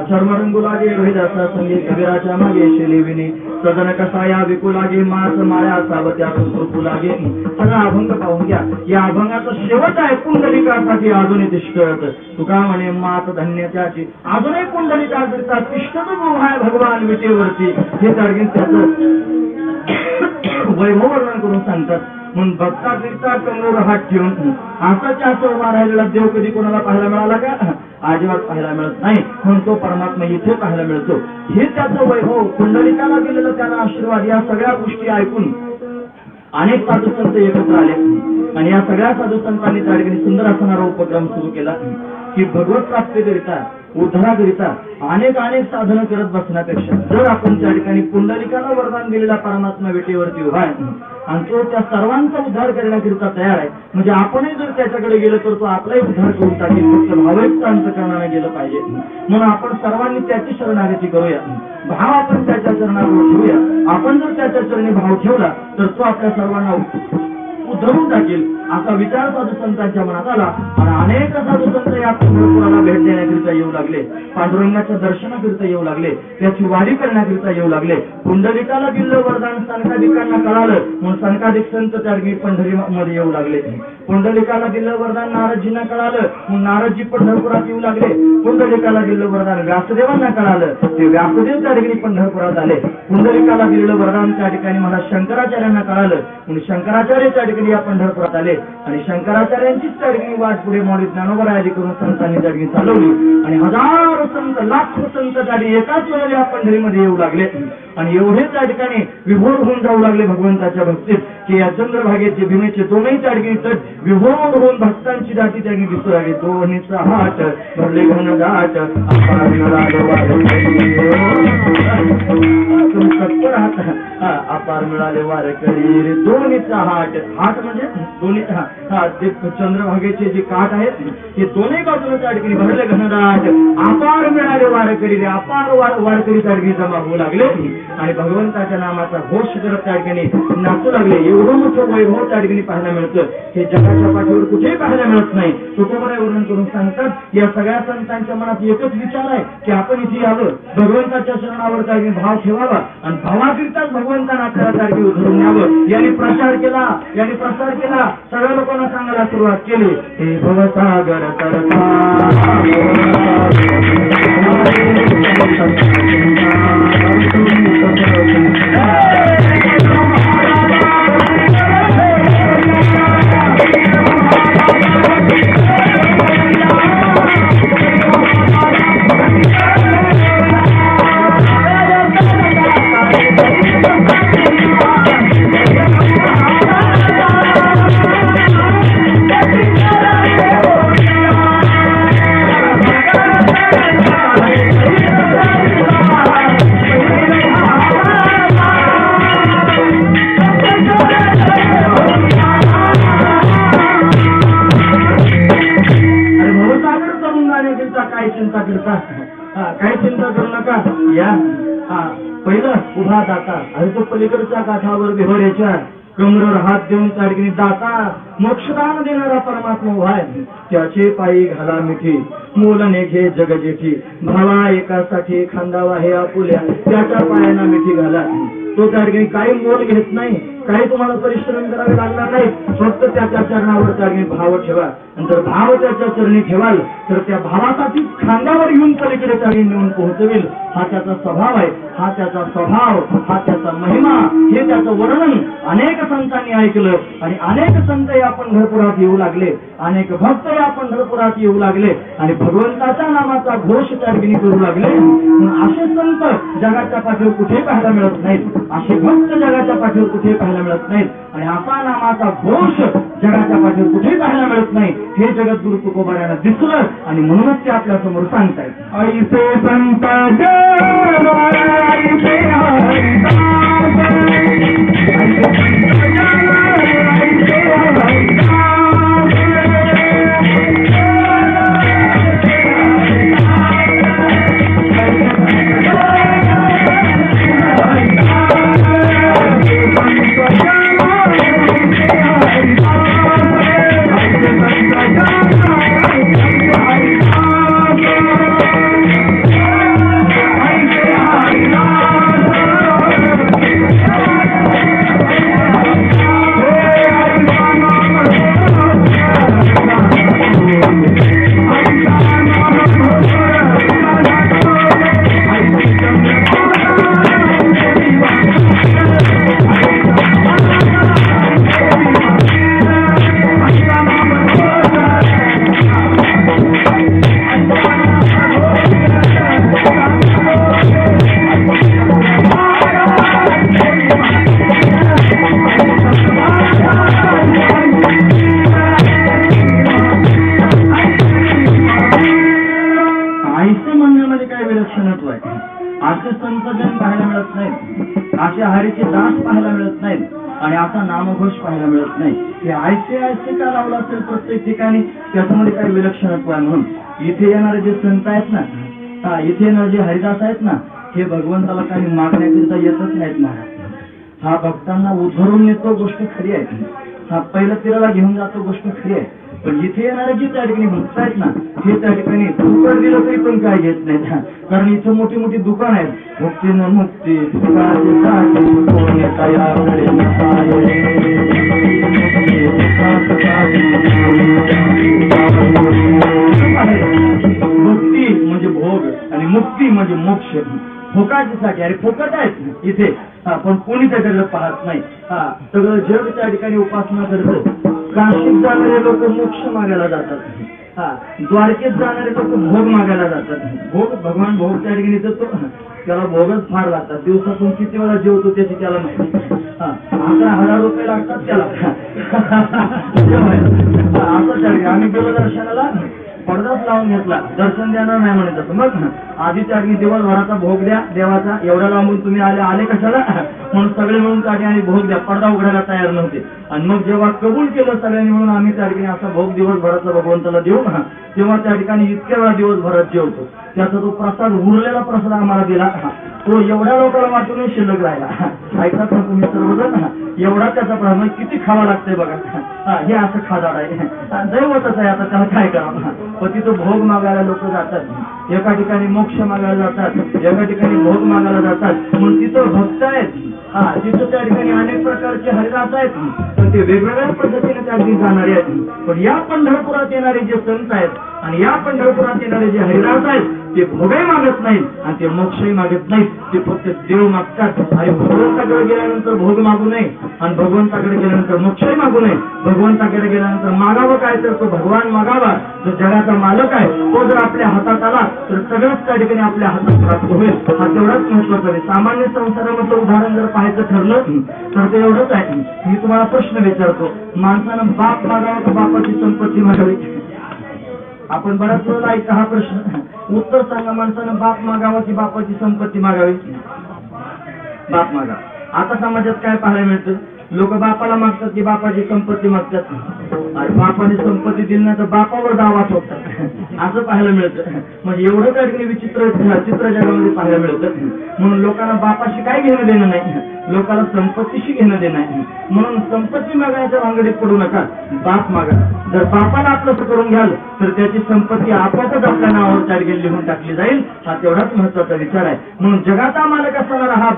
Speaker 1: चर्मरंगू लागे रोहिदासा संगी कबीराच्या मागे शेलिविनी सदन कसा या विकू लागे मास माळ्या सावत्या कृपू लागे. सगळा अभंग पाहून घ्या. या अभंगाचा शेवट आहे पुंडलिकासाठी अजूनही तिष्ठत. तुका म्हणे मात धन्य त्याची अजूनही पुंडलिकाकरिता तिष्ठत आहे भगवान विटेवरती. हे ताडगीन त्याचं वैभव वर्णन करून सांगतात. म्हणून भक्ता फिरता कमरेवर हात ठेवून असाच्या असं उभा राहिलेला देव कधी कोणाला पाहायला मिळाला का? अजिबात पाहायला मिळत नाही. म्हणून तो परमात्मा इथे पाहायला मिळतो. हे त्याचं वैभव पुंडलिकाला गेलेलं त्याला आशीर्वाद या सगळ्या गोष्टी ऐकून अनेक साधू संत एकत्र आले आणि या सगळ्या साधू संतांनी त्या ठिकाणी सुंदर असणारा उपक्रम सुरू केला की भगवत प्राप्तीकरिता उद्धाराकरिता अनेक साधनं करत बसण्यापेक्षा जर आपण त्या ठिकाणी पुंडलिकाला वरदान दिलेला परमात्मा विटेवरती उभा आहे आणि तो त्या सर्वांचा उद्धार करण्याकरिता तयार आहे म्हणजे आपणही जर त्याच्याकडे गेलो तर तो आपलाही उद्धार करून टाकेल. फक्त भावयुक्त अंतःकरणाने गेलं पाहिजे. म्हणून आपण सर्वांनी त्याची शरणागती करूया. भाव आपण त्याच्या चरणावर ठेवूया. आपण जर त्याच्या चरणी भाव ठेवला तर तो आपल्या सर्वांना उद्धरून टाकेल असा विचार साधू संतांच्या मनात आला आणि अनेक साधू संत या पंढरपुराला भेट देण्याकरिता येऊ लागले. पांडुरंगाच्या दर्शनाकरिता येऊ लागले. त्याची वारी करण्याकरिता येऊ लागले. पुंडलिकाला दिलं वरदान संकादिकांना कळालं म्हणून संकादिक संत त्या पंढरीमध्ये येऊ लागले. पुंडलिकाला दिलं वरदान नारदजींना कळालं म्हणून नारदजी पंढरपुरात येऊ लागले. पुंडलिकाला दिलं वरदान व्यासदेवांना कळालं ते व्यासदेव त्या ठिकाणी पंढरपुरात आले. पुंडलिकाला दिलेलं वरदान त्या ठिकाणी महाराज शंकराचार्यांना कळालं म्हणून शंकराचार्य त्या ठिकाणी या पंढरपुरात आले आणि शंकराचार्यांचीच त्या ठिकाणी वाट पुढे मौली ज्ञानोबा आदी करून संतांनी त्या ठिकाणी चालवली आणि हजारो संत लाखो संत त्या एकाच वेळेला या पंढरीमध्ये येऊ लागले. आणि एवढे त्या ठिकाणी विभोर होऊन जाऊ लागले भगवंताच्या भक्तीत की या चंद्रभागेचे भीमेचे दोनही त्या ठिकाणी तट विभोर होऊन भक्तांची दाटी त्यांनी दिसू लागली. दोन्हीचा हात भरले घन दाट तत्पर अपार मिळाले वारकरी रे. दोन्हीचा हात हात म्हणजे दोन्ही ते चंद्रभागेचे जे काठ आहेत हे दोन्ही बाजूला त्या ठिकाणी भरले घनदाट अपार मिळाले वारकरी रे. अपार वारकरी त्या ठिकाणी जमा होऊ लागले आणि भगवंताच्या नामाचा घोष करत त्या ठिकाणी नाचू लागले. एवढं मोठं वैभव त्या ठिकाणी पाहायला मिळतं हे जगाच्या पाठीवर कुठेही पाहायला मिळत नाही. तुकोबराय वर्णन करून सांगतात या सगळ्या संतांच्या मनात एकच विचार आहे की आपण इथे आलो भगवंताच्या शरणावर त्या ठिकाणी भाव ठेवावा आणि भावाकरिताच भगवंतानं आपल्याला त्या ठिकाणी उधळून न्यावं. यांनी प्रसार केला सगळ्या लोकांना सांगायला सुरुवात केली हे भवसागर तरता काही चिंता करू नका. या पहिलं उभा दाता आणि तो पलीकडच्या काठावर विहरेच्या कमरेवर हात देऊन त्या ठिकाणी दाता मोक्षदान देणारा परमात्मा उभा आहे. त्याचे पायी घाला मिठी मोलने घे जगजेठी भावा एकासाठी खांदावा हे आपुल्या त्याच्या पायांना मिठी घाला. तो त्या ठिकाणी काही मोल घेत नाही काही तुम्हाला परिश्रम करावे लागणार नाही. फक्त त्याच्या चरणावर त्या ठिकाणी भाव ठेवा. नंतर भाव त्याच्या चरणी ठेवाल तर त्या भावासाठी खांद्यावर येऊन पलीकडे त्या नेऊन पोहोचवेल. हा त्याचा स्वभाव आहे. हा त्याचा स्वभाव हा त्याचा महिमा हे त्याचं वर्णन अनेक संतांनी ऐकलं आणि अनेक संत या पंढरपुरात येऊ लागले. अनेक भक्त या पंढरपुरात येऊ लागले आणि भगवंताच्या नामाचा घोष त्या ठिकाणी करू लागले. असे संत जगाच्या पाठीवर कुठे पाहायला मिळत नाहीत. असे भक्त जगाच्या पाठीवर कुठे पाहायला मिळत नाहीत आणि असा नामाचा घोष जगाच्या पाठीवर कुठे पाहायला मिळत नाही. हे जगद्गुरु तुकोबारायांना दिसलं आणि म्हणूनच ते आपल्या समोर सांगतायत ऐसे संत असे संतजन पाहायला मिळत नाहीत. असे हरीचे दास पाहायला मिळत नाहीत आणि असा नामघोष पाहायला मिळत नाही. हे ऐसे का लावला असेल प्रत्येक ठिकाणी त्याच्यामध्ये काही विलक्षणत्व आहे. म्हणून इथे येणारे जे संत आहेत ना इथे येणारे जे हरिदास आहेत ना हे भगवंताला काही मागण्याकरिता येतच नाहीत महाराज. हा भक्तांना उद्धरून येतो गोष्ट खरी आहे. हा पहिला तिराला घेऊन जातो गोष्ट खरी आहे. पण जिथे येणारे जे त्या ठिकाणी भक्त आहेत ना हे त्या ठिकाणी फुकट दिलं तरी पण काय घेत नाहीत. कारण इथं मोठी मोठी दुकान आहेत. मुक्ती न मुक्ती भक्ती म्हणजे भोग आणि मुक्ती म्हणजे मोक्ष. फुकाटीसाठी अरे फुकट आहेत इथे पण कोणी त्याच्याकडे पाहत नाही. सगळं जग त्या ठिकाणी उपासना करतं. काशीत जाणारे लोक मोक्ष मागायला जातात. द्वारकेत जाणारे लोक भोग मागायला जातात. भोग भगवान भोग त्या ठिकाणी देतो, त्याला भोगच फार लागतात. दिवसातून किती वेळा जेवतो त्याची त्याला माहिती. 11,000 रुपये लागतात त्याला. असं आम्ही गेलो दर्शनाला, पडदाच लावून घेतला, दर्शन देणार नाही म्हणत होतं. मग आधी त्या ठिकाणी दिवसभराचा भोग द्या देवाचा, एवढ्या लांबून तुम्ही आले कशाला म्हणून सगळे मिळून त्या ठिकाणी भोग द्या. पडदा उघडायला तयार नव्हते. आणि मग जेव्हा कबूल केलं सगळ्यांनी म्हणून आम्ही त्या ठिकाणी असा भोग दिवसभराचा भगवंताला देऊ, तेव्हा त्या ठिकाणी इतक्या वेळा दिवसभरात जेवतो. त्याचा तो प्रसाद, उरलेला प्रसाद आम्हाला दिला, तो एवढ्या लोकांना वाटूनही शिल्लक राहिला. ऐकतात ना तुम्ही सर्वजण, एवढा त्याचा प्रसाद किती खावा लागतंय बघा. हे असं खादाड आहे, दैवतच आहे. आता त्याला काय करावं. पण तिथं भोग मागायला लोक जातात, एका ठिकाणी मोक्ष मागायला जातात, एका ठिकाणी भोग मागायला जातात. म्हणून तिथं भक्त आहेत, तिथं त्या ठिकाणी अनेक प्रकारचे हरिदास आहेत, पण ते वेगवेगळ्या पद्धतीने त्या ठिकाणी जाणारे आहेत. पण या पंढरपुरात येणारे जे संत आहेत आणि या पंढरपुरात येणारे जे हरिदास आहेत ते भोगही मागत नाहीत आणि ते मोक्षही मागत नाहीत. ते फक्त देव मागतात. आणि भगवंताकडे गेल्यानंतर भोग मागू नये आणि भगवंताकडे गेल्यानंतर मोक्षही मागू नये. भगवंताकडे गेल्यानंतर मागावं काय, तर तो भगवान मागावा. जो जगाचा मालक आहे तो जर आपल्या हातात आला तर सगळंच त्या ठिकाणी आपल्या हातात प्राप्त होईल. हा तेवढाच महत्वाचा आहे. सामान्य संसारामधलं उदाहरण जर पाहायचं ठरलं तर ते एवढंच आहे. मी तुम्हाला प्रश्न विचारतो, माणसानं बाप मागावा का बापाची संपत्ती मागावी? आपण बऱ्याच वेळेला ऐकता हा प्रश्न. उत्तर सांगा, माणसानं बाप मागावा की बापाची संपत्ती मागावी? बाप मागा. आता समाजात काय पाहायला मिळतं, लोक बापाला मागतात की बापाची संपत्ती मागतात. आणि बापाने संपत्ती दिली नाही तर बापावर दावा ठोकतात, असं पाहायला मिळतं. म्हणजे एवढं त्या ठिकाणी विचित्र चित्र जगामध्ये पाहायला मिळतं. म्हणून लोकांना बापाशी काय घेणं देणं नाही, लोकांना संपत्तीशी घेणं देणं नाही. म्हणून संपत्ती मागण्याच्या भानगडीत पडू नका, बाप मागा. जर बापाला आपलं करून घ्याल तर त्याची संपत्ती आपोआपच आपल्या नावावर त्या ठिकाणी लिहून टाकली जाईल. हा तेवढाच महत्वाचा विचार आहे. म्हणून जगाचा मालक असणारा हा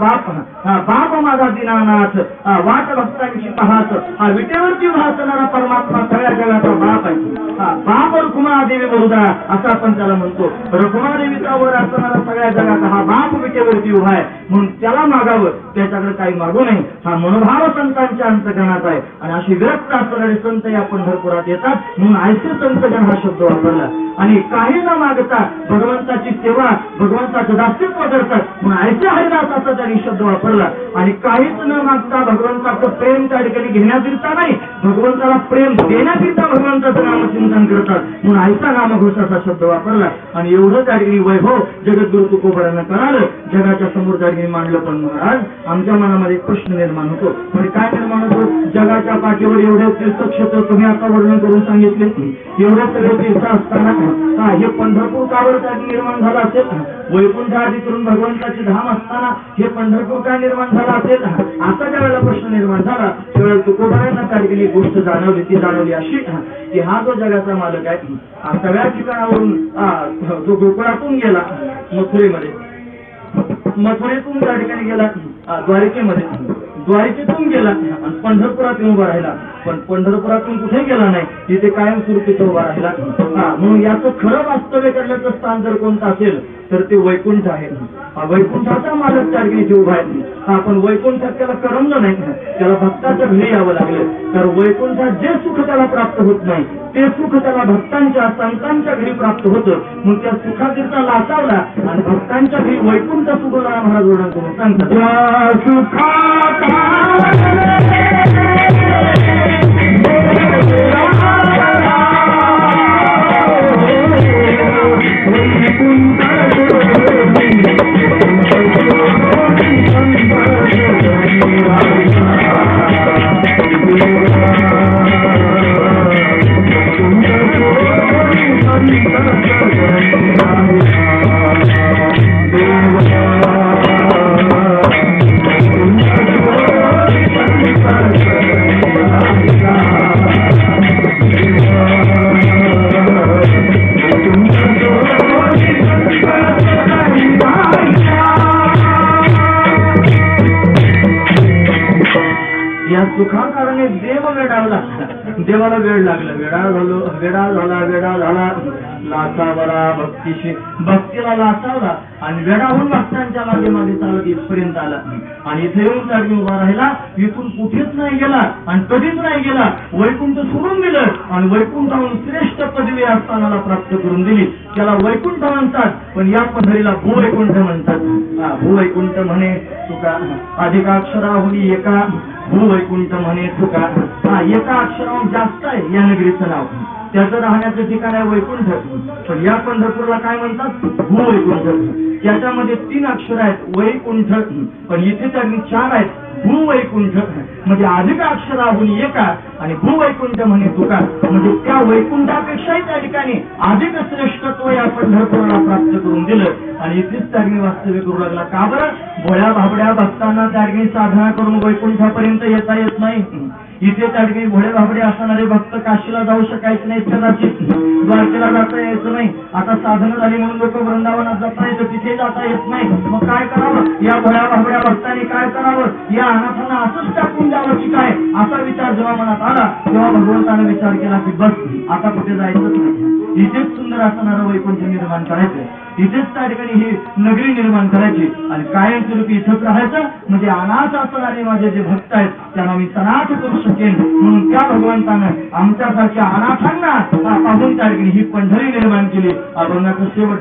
Speaker 1: बाप माझा दीनानाथ, वाट भक्तांची पाहत, हा विटेवरती उभा असणारा परमात्मा सगळ्या जगाचा बाप आहे. बाप रुक्मादेवी बहुधा असं आपण त्याला म्हणतो. रुक्मादेवीचा वर असणारा सगळ्या जगाचा हा बाप विटेवरती उभा आहे. म्हणून त्याला मागावं, त्याच्याकडे काही मागू नये. हा मनोभाव संतांच्या अंतकरणात आहे. आणि अशी विरक्त असणारे संत या पंढरपुरात येतात. म्हणून आयसे संतजन हा शब्द वापरला. आणि काही न मागता भगवंताची सेवा, भगवंताचं दास्यत्व करतात म्हणून आयसे हरिदास असा त्यांनी शब्द वापरला. आणि काहीच न मागता भगवंताचं प्रेम त्या ठिकाणी घेण्याकरिता नाही, भगवंताला प्रेम देण्याकरिता भगवंताचं नामचिंतन करतात म्हणून आयसा नामघोष असा शब्द वापरला. आणि एवढं त्या ठिकाणी वैभव जगद्गुरु तुकोबारांना कळालं, जगाच्या समोर त्या ठिकाणी मांडलं. पण महाराज, आमच्या मनामध्ये एक प्रश्न निर्माण होतो. म्हणजे काय निर्माण होतो, जगाच्या पाठीवर एवढे तीर्थक्षेत्र तुम्ही आता वर्णन करून सांगितले, एवढे सगळे तीर्थ असताना हे पंढरपूर कावर त्या निर्माण झालं असेल? वैकुंठ आदी करून भगवंताचे धाम असताना हे पंढरपूर काय निर्माण झालं असेल? असा ज्या वेळेला प्रश्न निर्माण झाला त्यावेळेला तुकोबारांना त्या ठिकाणी गोष्ट जाणवली. ती जाणवली अशी की हा जो जगाचा मालक आहे सगळ्या ठिकाणावरून जो गोकुळातून गेला मथुरेमध्ये, मथुरेतून त्या ठिकाणी गेला द्वारकेमध्ये, द्वारकेतून गेला आणि पंढरपुरात उभा राहिला. पण पंढरपुरातून कुठे गेला नाही, तिथे कायम स्वरूपीचा उभा राहिला. म्हणून याचं खरं वास्तव्य करण्याचं स्थान जर कोणतं असेल तर ते वैकुंठ आहे. वैकुंठाचा मालक त्या ठिकाणी उभा आहे. आपण वैकुंठात त्याला करमलं नाही, त्याला भक्ताच्या घरी यावं लागलं. तर वैकुंठात जे सुख त्याला प्राप्त होत नाही ते सुख त्याला भक्तांच्या संतांच्या घरी प्राप्त होतं. मग त्या सुखाकरिता लाचावला आणि भक्तांच्या घरी वैकुंठ सुखला महाराज वर्णन करून सांगतात. सुखाकारणे देव वेडावला, देवाला वेळ लागला. वेडा झाला लाचावला भक्तीशी, भक्तीला लाचावला आणि वेडाहून भक्तांच्या मागे मागे चालत इथपर्यंत आला आणि इथे येऊन त्या ठिकाणी उभा राहिला. इथून कुठेच नाही गेला आणि कधीच नाही गेला. वैकुंठ सोडून दिलं आणि वैकुंठाहून श्रेष्ठ पदवी असताना प्राप्त करून दिली. त्याला वैकुंठ म्हणतात, पण या पंढरीला भूवैकुंठ म्हणतात. भूवैकुंठ म्हणे तुका अधिकाक्षराहून एका, भूवैकुंठ म्हणे तुका एका अक्षराहून जास्त आहे या नगरीचं नाव. त्याचं राहण्याचं ठिकाण आहे वैकुंठ. पण या पंढरपूरला काय म्हणतात? भूवैकुंठ. त्याच्यामध्ये 3 अक्षर आहेत वैकुंठ, पण इथे त्यांनी 4 आहेत भूवैकुंठ. म्हणजे अधिक अक्षराहून एका आणि भूवैकुंठ म्हणे तुका, म्हणजे त्या वैकुंठापेक्षाही त्या ठिकाणी अधिक श्रेष्ठत्व या पंढरपुराला प्राप्त करून दिलं आणि इथेच त्या ठिकाणी वास्तव्य करू लागला. का बरं? भोळ्या भाबड्या भक्तांना त्या ठिकाणी साधना करून वैकुंठापर्यंत येता येत नाही. इथे त्या ठिकाणी भोळे भाबडे असणारे भक्त काशीला जाऊ शकायचे नाही, कदाचित द्वारकेला जाता यायचं नाही. आता साधनं झाली म्हणून लोक वृंदावनात जाता येतं, तिथे जाता येत नाही. मग काय करावं? या भोळ्या भाबड्या भक्तांनी काय करावं? या अनाथांना असंच टाकून द्यावं की काय, असा विचार जेव्हा मनात आला तेव्हा भगवंताने विचार केला की बस आता कुठे जायचंच नाही. इथेच सुंदर असणारं वैकुंठ निर्माण करायचं, इथेच त्या ठिकाणी ही नगरी निर्माण करायची आणि कायमस्वरूपी इथंच राहायचं. म्हणजे अनाथ असणारे माझे जे भक्त आहेत त्यांना मी सनाथ करू शकेन. म्हणून त्या भगवंतानं आमच्यासारख्या अनाथांना पाहून त्या ठिकाणी ही पंढरी निर्माण केली. अभंगाचं शेवट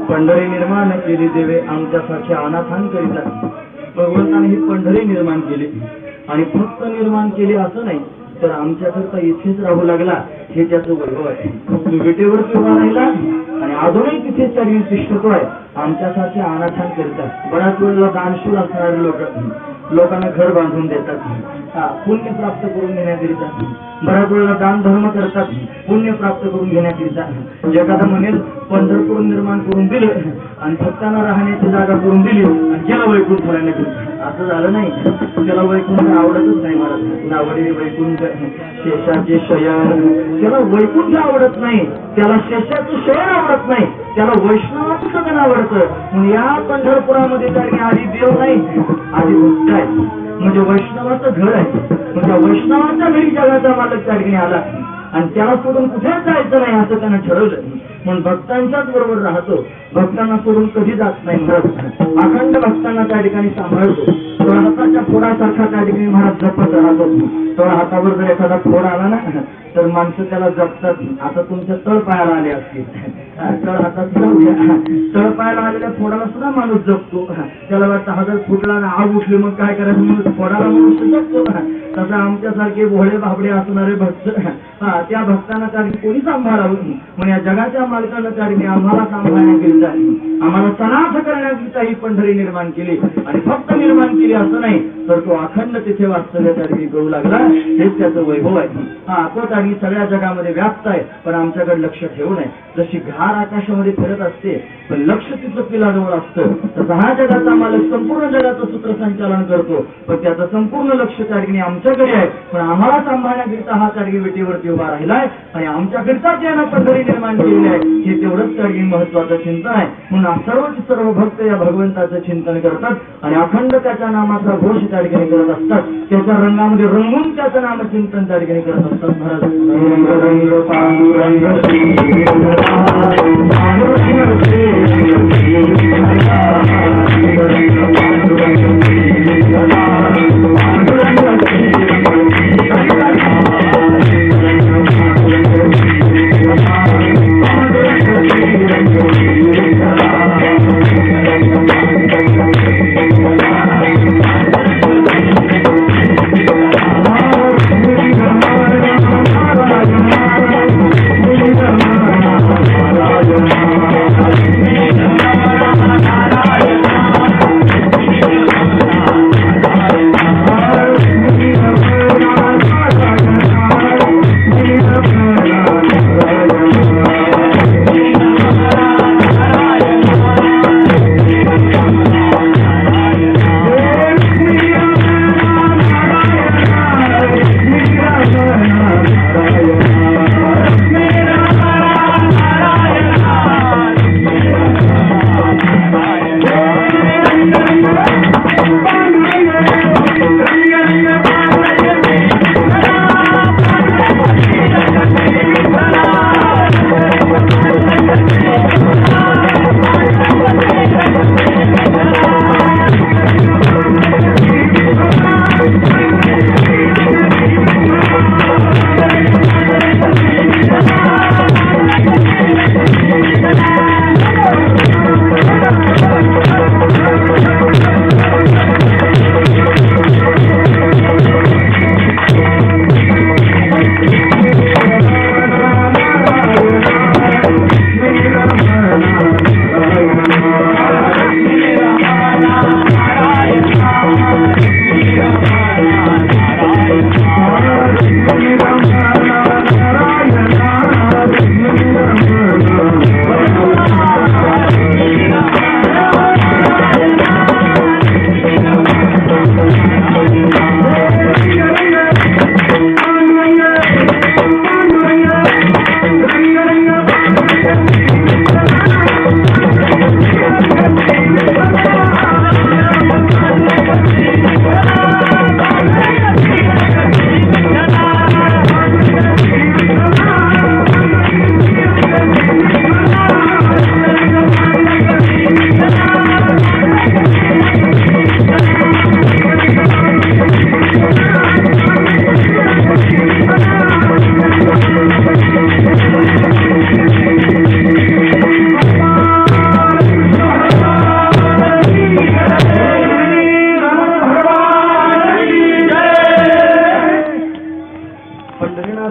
Speaker 1: पंढरी निर्माण केली देवे आमच्यासारख्या अनाथांकरिता. भगवंताने ही पंढरी निर्माण केली आणि फक्त निर्माण केली असं नाही तर आमच्याकरता इथेच राहू लागला, हे त्याचं वैभव आहे. विटेवरती उभा राहिला आणि अजूनही तिथेच त्याची शिष्टत्व आहे आमच्यासारख्या अनाथांकरिता. बऱ्याच वेळेला दानशूर असणारे लोकांना घर बांधून देतात, पुण्य प्राप्त करून घेण्याकरिता. बऱ्याच वेळेला दान धर्म करतात पुण्य प्राप्त करून घेण्याकरिता. एखादा म्हणेल पंढरपूर निर्माण करून दिलं आणि भक्तांना राहण्याची जागा करून दिली आणि गेला वैकुंठ राहण्याकरिता. असं झालं नाही. त्याला वैकुंठ आवडतच नाही. महाराज नावडे वैकुंठ शेषाचे शयन, त्याला वैकुंठ आवडत नाही, त्याला शेषाचं शयन आवडत नाही, त्याला वैष्णवाचं सगळं आवडतं. म्हणून या पंढरपुरामध्ये त्याने आधी देव नाही, आधी भक्त आहे. म्हणजे वैष्णवाचं घर आहे. म्हणजे वैष्णवाच्या घरी जगाचा मालक त्या ठिकाणी आला आणि त्याला सोडून कुठेच जायचं नाही असं त्यानं ठरवलं. म्हणून भक्तांच्याच बरोबर राहतो भक्तांना सोडून कधी जात नाही महाराज. अखंड भक्तांना त्या ठिकाणी सांभाळतो. तो हाताच्या फोडासारखा त्या ठिकाणी महाराज जपत राहतो. तो हातावर जर एखादा फोड आला ना तर माणसं त्याला जपतात. आता तुमच्या तळपायाला आले असतील, तळ हातात तळपायाला आलेल्या फोडाला सुद्धा माणूस जपतो. त्याला वाटतं हा जर फुटला ना आग उठली मग काय करायचं म्हणून फोडाला माणूस जपतो. तसं आमच्यासारखे भोळे बाबडे असणारे भक्त त्या भक्तांना त्या कोणी सांभाळावं म्हणून या जगाच्या मालकानं त्या आम्हाला सांभाळण्याकरिता आम्हाला सनाथ करण्याकरिता ही पंढरी निर्माण केली. आणि फक्त निर्माण केली असं नाही तर तो अखंड तिथे वास्तव्य त्या ठिकाणी करू लागला. हेच त्याचं वैभव आहे. तो त्या सगळ्या जगामध्ये व्याप्त आहे पण आमच्याकडे लक्ष ठेवू नये. जशी घार आकाशामध्ये फिरत असते पण लक्ष तिचं पिलाजवळ असतं तसं हा जगाचा मालक संपूर्ण जगाचं सूत्रसंचालन करतो पण त्याचं संपूर्ण लक्ष त्या ठिकाणी आमच्याकडे आहे. पण आम्हाला सांभाळण्याकरिता हा त्या ठिकाणी विटेवरती उभा राहिलाय आणि आमच्याकरिता त्यानं पंढरी निर्माण केलेली आहे. हे तेवढंच त्या ठिकाणी महत्वाचं चिंतन आहे. म्हणून सर्व भक्त या भगवंताचं चिंतन करतात आणि अखंड त्याच्या नामाचा घोष त्या ठिकाणी करत असतात. त्याच्या रंगामध्ये रंगून त्याचं नामचिंतन त्या ठिकाणी करत असतात. महाराज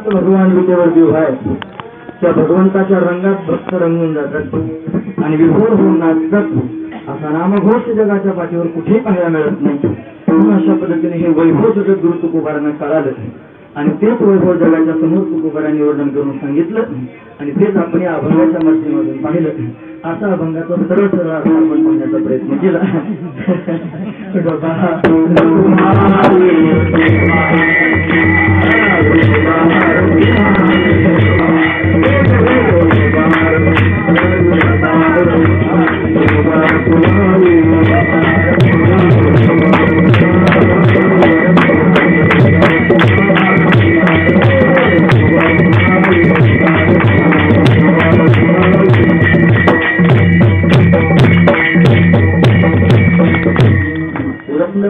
Speaker 1: भगवान विटेवर देव आहे त्या भगवंताच्या रंगात भक्त रंगून जातात आणि विभोर होऊन नाचतात. असा नामघोष जगाच्या पाठीवर कुठेही पाहायला मिळत नाही. म्हणून अशा पद्धतीने हे वैभव जगत गुरु तुकोबारांना कळालं आणि तेच वैभव जगाच्या समोर तुकोबारांनी वर्णन करून सांगितलं आणि तेच आपण या अभंगाच्या माध्यमातून पाहिलं. असा अभंगाचा सरळ सरळ अर्थ आपण पाहण्याचा प्रयत्न केला.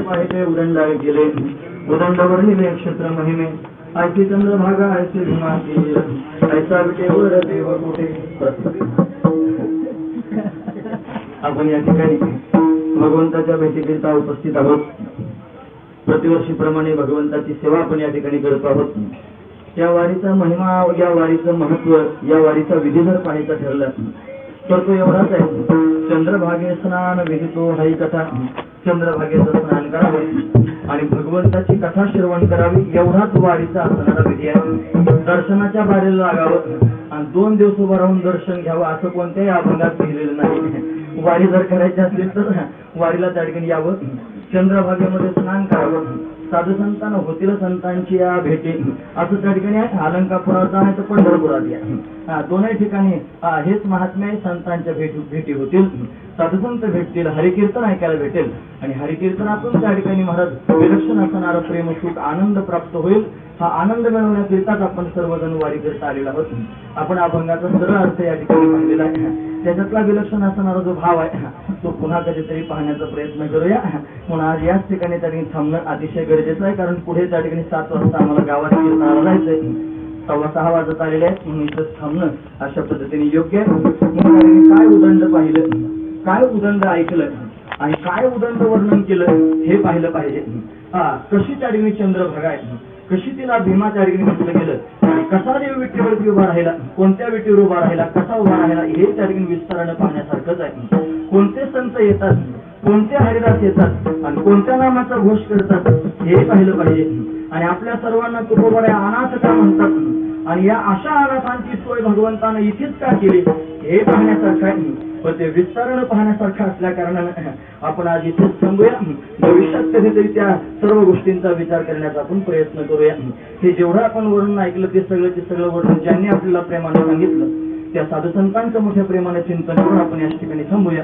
Speaker 1: पाहिले उदंड ऐकिले उदंड वर्णिले क्षेत्र महिमे ऐसी चंद्रभागा ऐसे भीमातीर ऐसा विटेवर देव कुठे. आपण या ठिकाणी भगवंताच्या भेटीकरिता उपस्थित आहोत. प्रतिवर्षीप्रमाणे भगवंताची सेवा आपण या ठिकाणी करत आहोत. या वारीचा महिमा, या वारीचं महत्व, या वारीचा विधी जर पाहायचा ठरला तर तो एवढाच आहे. चंद्रभागे स्नान विधितो हाई कथा. चंद्रभागेचं स्नान करावे आणि भगवंताची कथा श्रवण करावी एवढाच वारीचा असणारा विधी आहे. दर्शनाच्या बारेला लागावं आणि 2 दिवस उभं राहून दर्शन घ्यावं असं कोणत्याही अभंगात लिहिलेलं नाही. वारी जर करायची असली तर वारीला त्या ठिकाणी यावं, चंद्रभागेमध्ये स्नान करावं, साधू संतान होतील संतांची या भेटी असं त्या ठिकाणी आहे. अलंकापुरात नाही तर पंढरपुरात या दोनही ठिकाणी हेच महात्म्य संतांच्या भेटी होतील, साधुसंत भेटतील, हरिकीर्तन ऐकायला भेटेल आणि हरिकीर्तनातून त्या ठिकाणी महाराज विलक्षण असणारं प्रेम सुख आनंद प्राप्त होईल. हा आनंद मिळवण्याकरिताच आपण सर्वजण वारी करता आलेला आहोत. आपण अभंगाचा सरळ अर्थ या ठिकाणी पाहिलेला आहे. त्याच्यातला विलक्षण असणारा जो भाव आहे तो पुन्हा कधीतरी पाहण्याचा प्रयत्न करूया. म्हणून आज याच ठिकाणी त्या ठिकाणी थांबणं अतिशय गरजेचं आहे, कारण पुढे त्या ठिकाणी 7 वाजता आम्हाला गावात कीर्तनाला जायचंय. 6:15 वाजत आलेले आहेत म्हणून इथं थांबणं अशा पद्धतीने योग्य आहे. म्हणून काय उदंड पाहिलं, काय उदंड ऐकलं आणि काय उदंड वर्णन केलं हे पाहिलं पाहिजे. कशी त्या ठिकाणी चंद्रभागा आहे, कशी तिला भीमा त्या ठिकाणी म्हटलं गेलं आणि कसा देव विटेवरती उभा राहिला, कोणत्या विटेवर उभा राहिला, कसा उभा राहिला हे त्या ठिकाणी विस्तारानं पाहण्यासारखंच आहे. कोणते संत येतात, कोणते हरिदास येतात आणि कोणत्या नामाचा घोष करतात हे पाहिलं पाहिजे. आणि आपल्या सर्वांना तुकोबाला अनाथ का म्हणतात आणि या अशा अनाथांची सोय भगवंतानं इथेच का केली हे पाहण्यासारखं आहे. पण ते विस्तारानं पाहण्यासारखं असल्या कारणानं आपण आज इथेच थांबूया. भविष्यात कधीतरी त्या सर्व गोष्टींचा विचार करण्याचा आपण प्रयत्न करूया. हे जेवढं आपण वर्णन ऐकलं ते सगळं वर्णन ज्यांनी आपल्याला प्रेमाने सांगितलं त्या साधू संतांचं मोठ्या प्रेमाने चिंतन करून आपण या ठिकाणी थांबूया.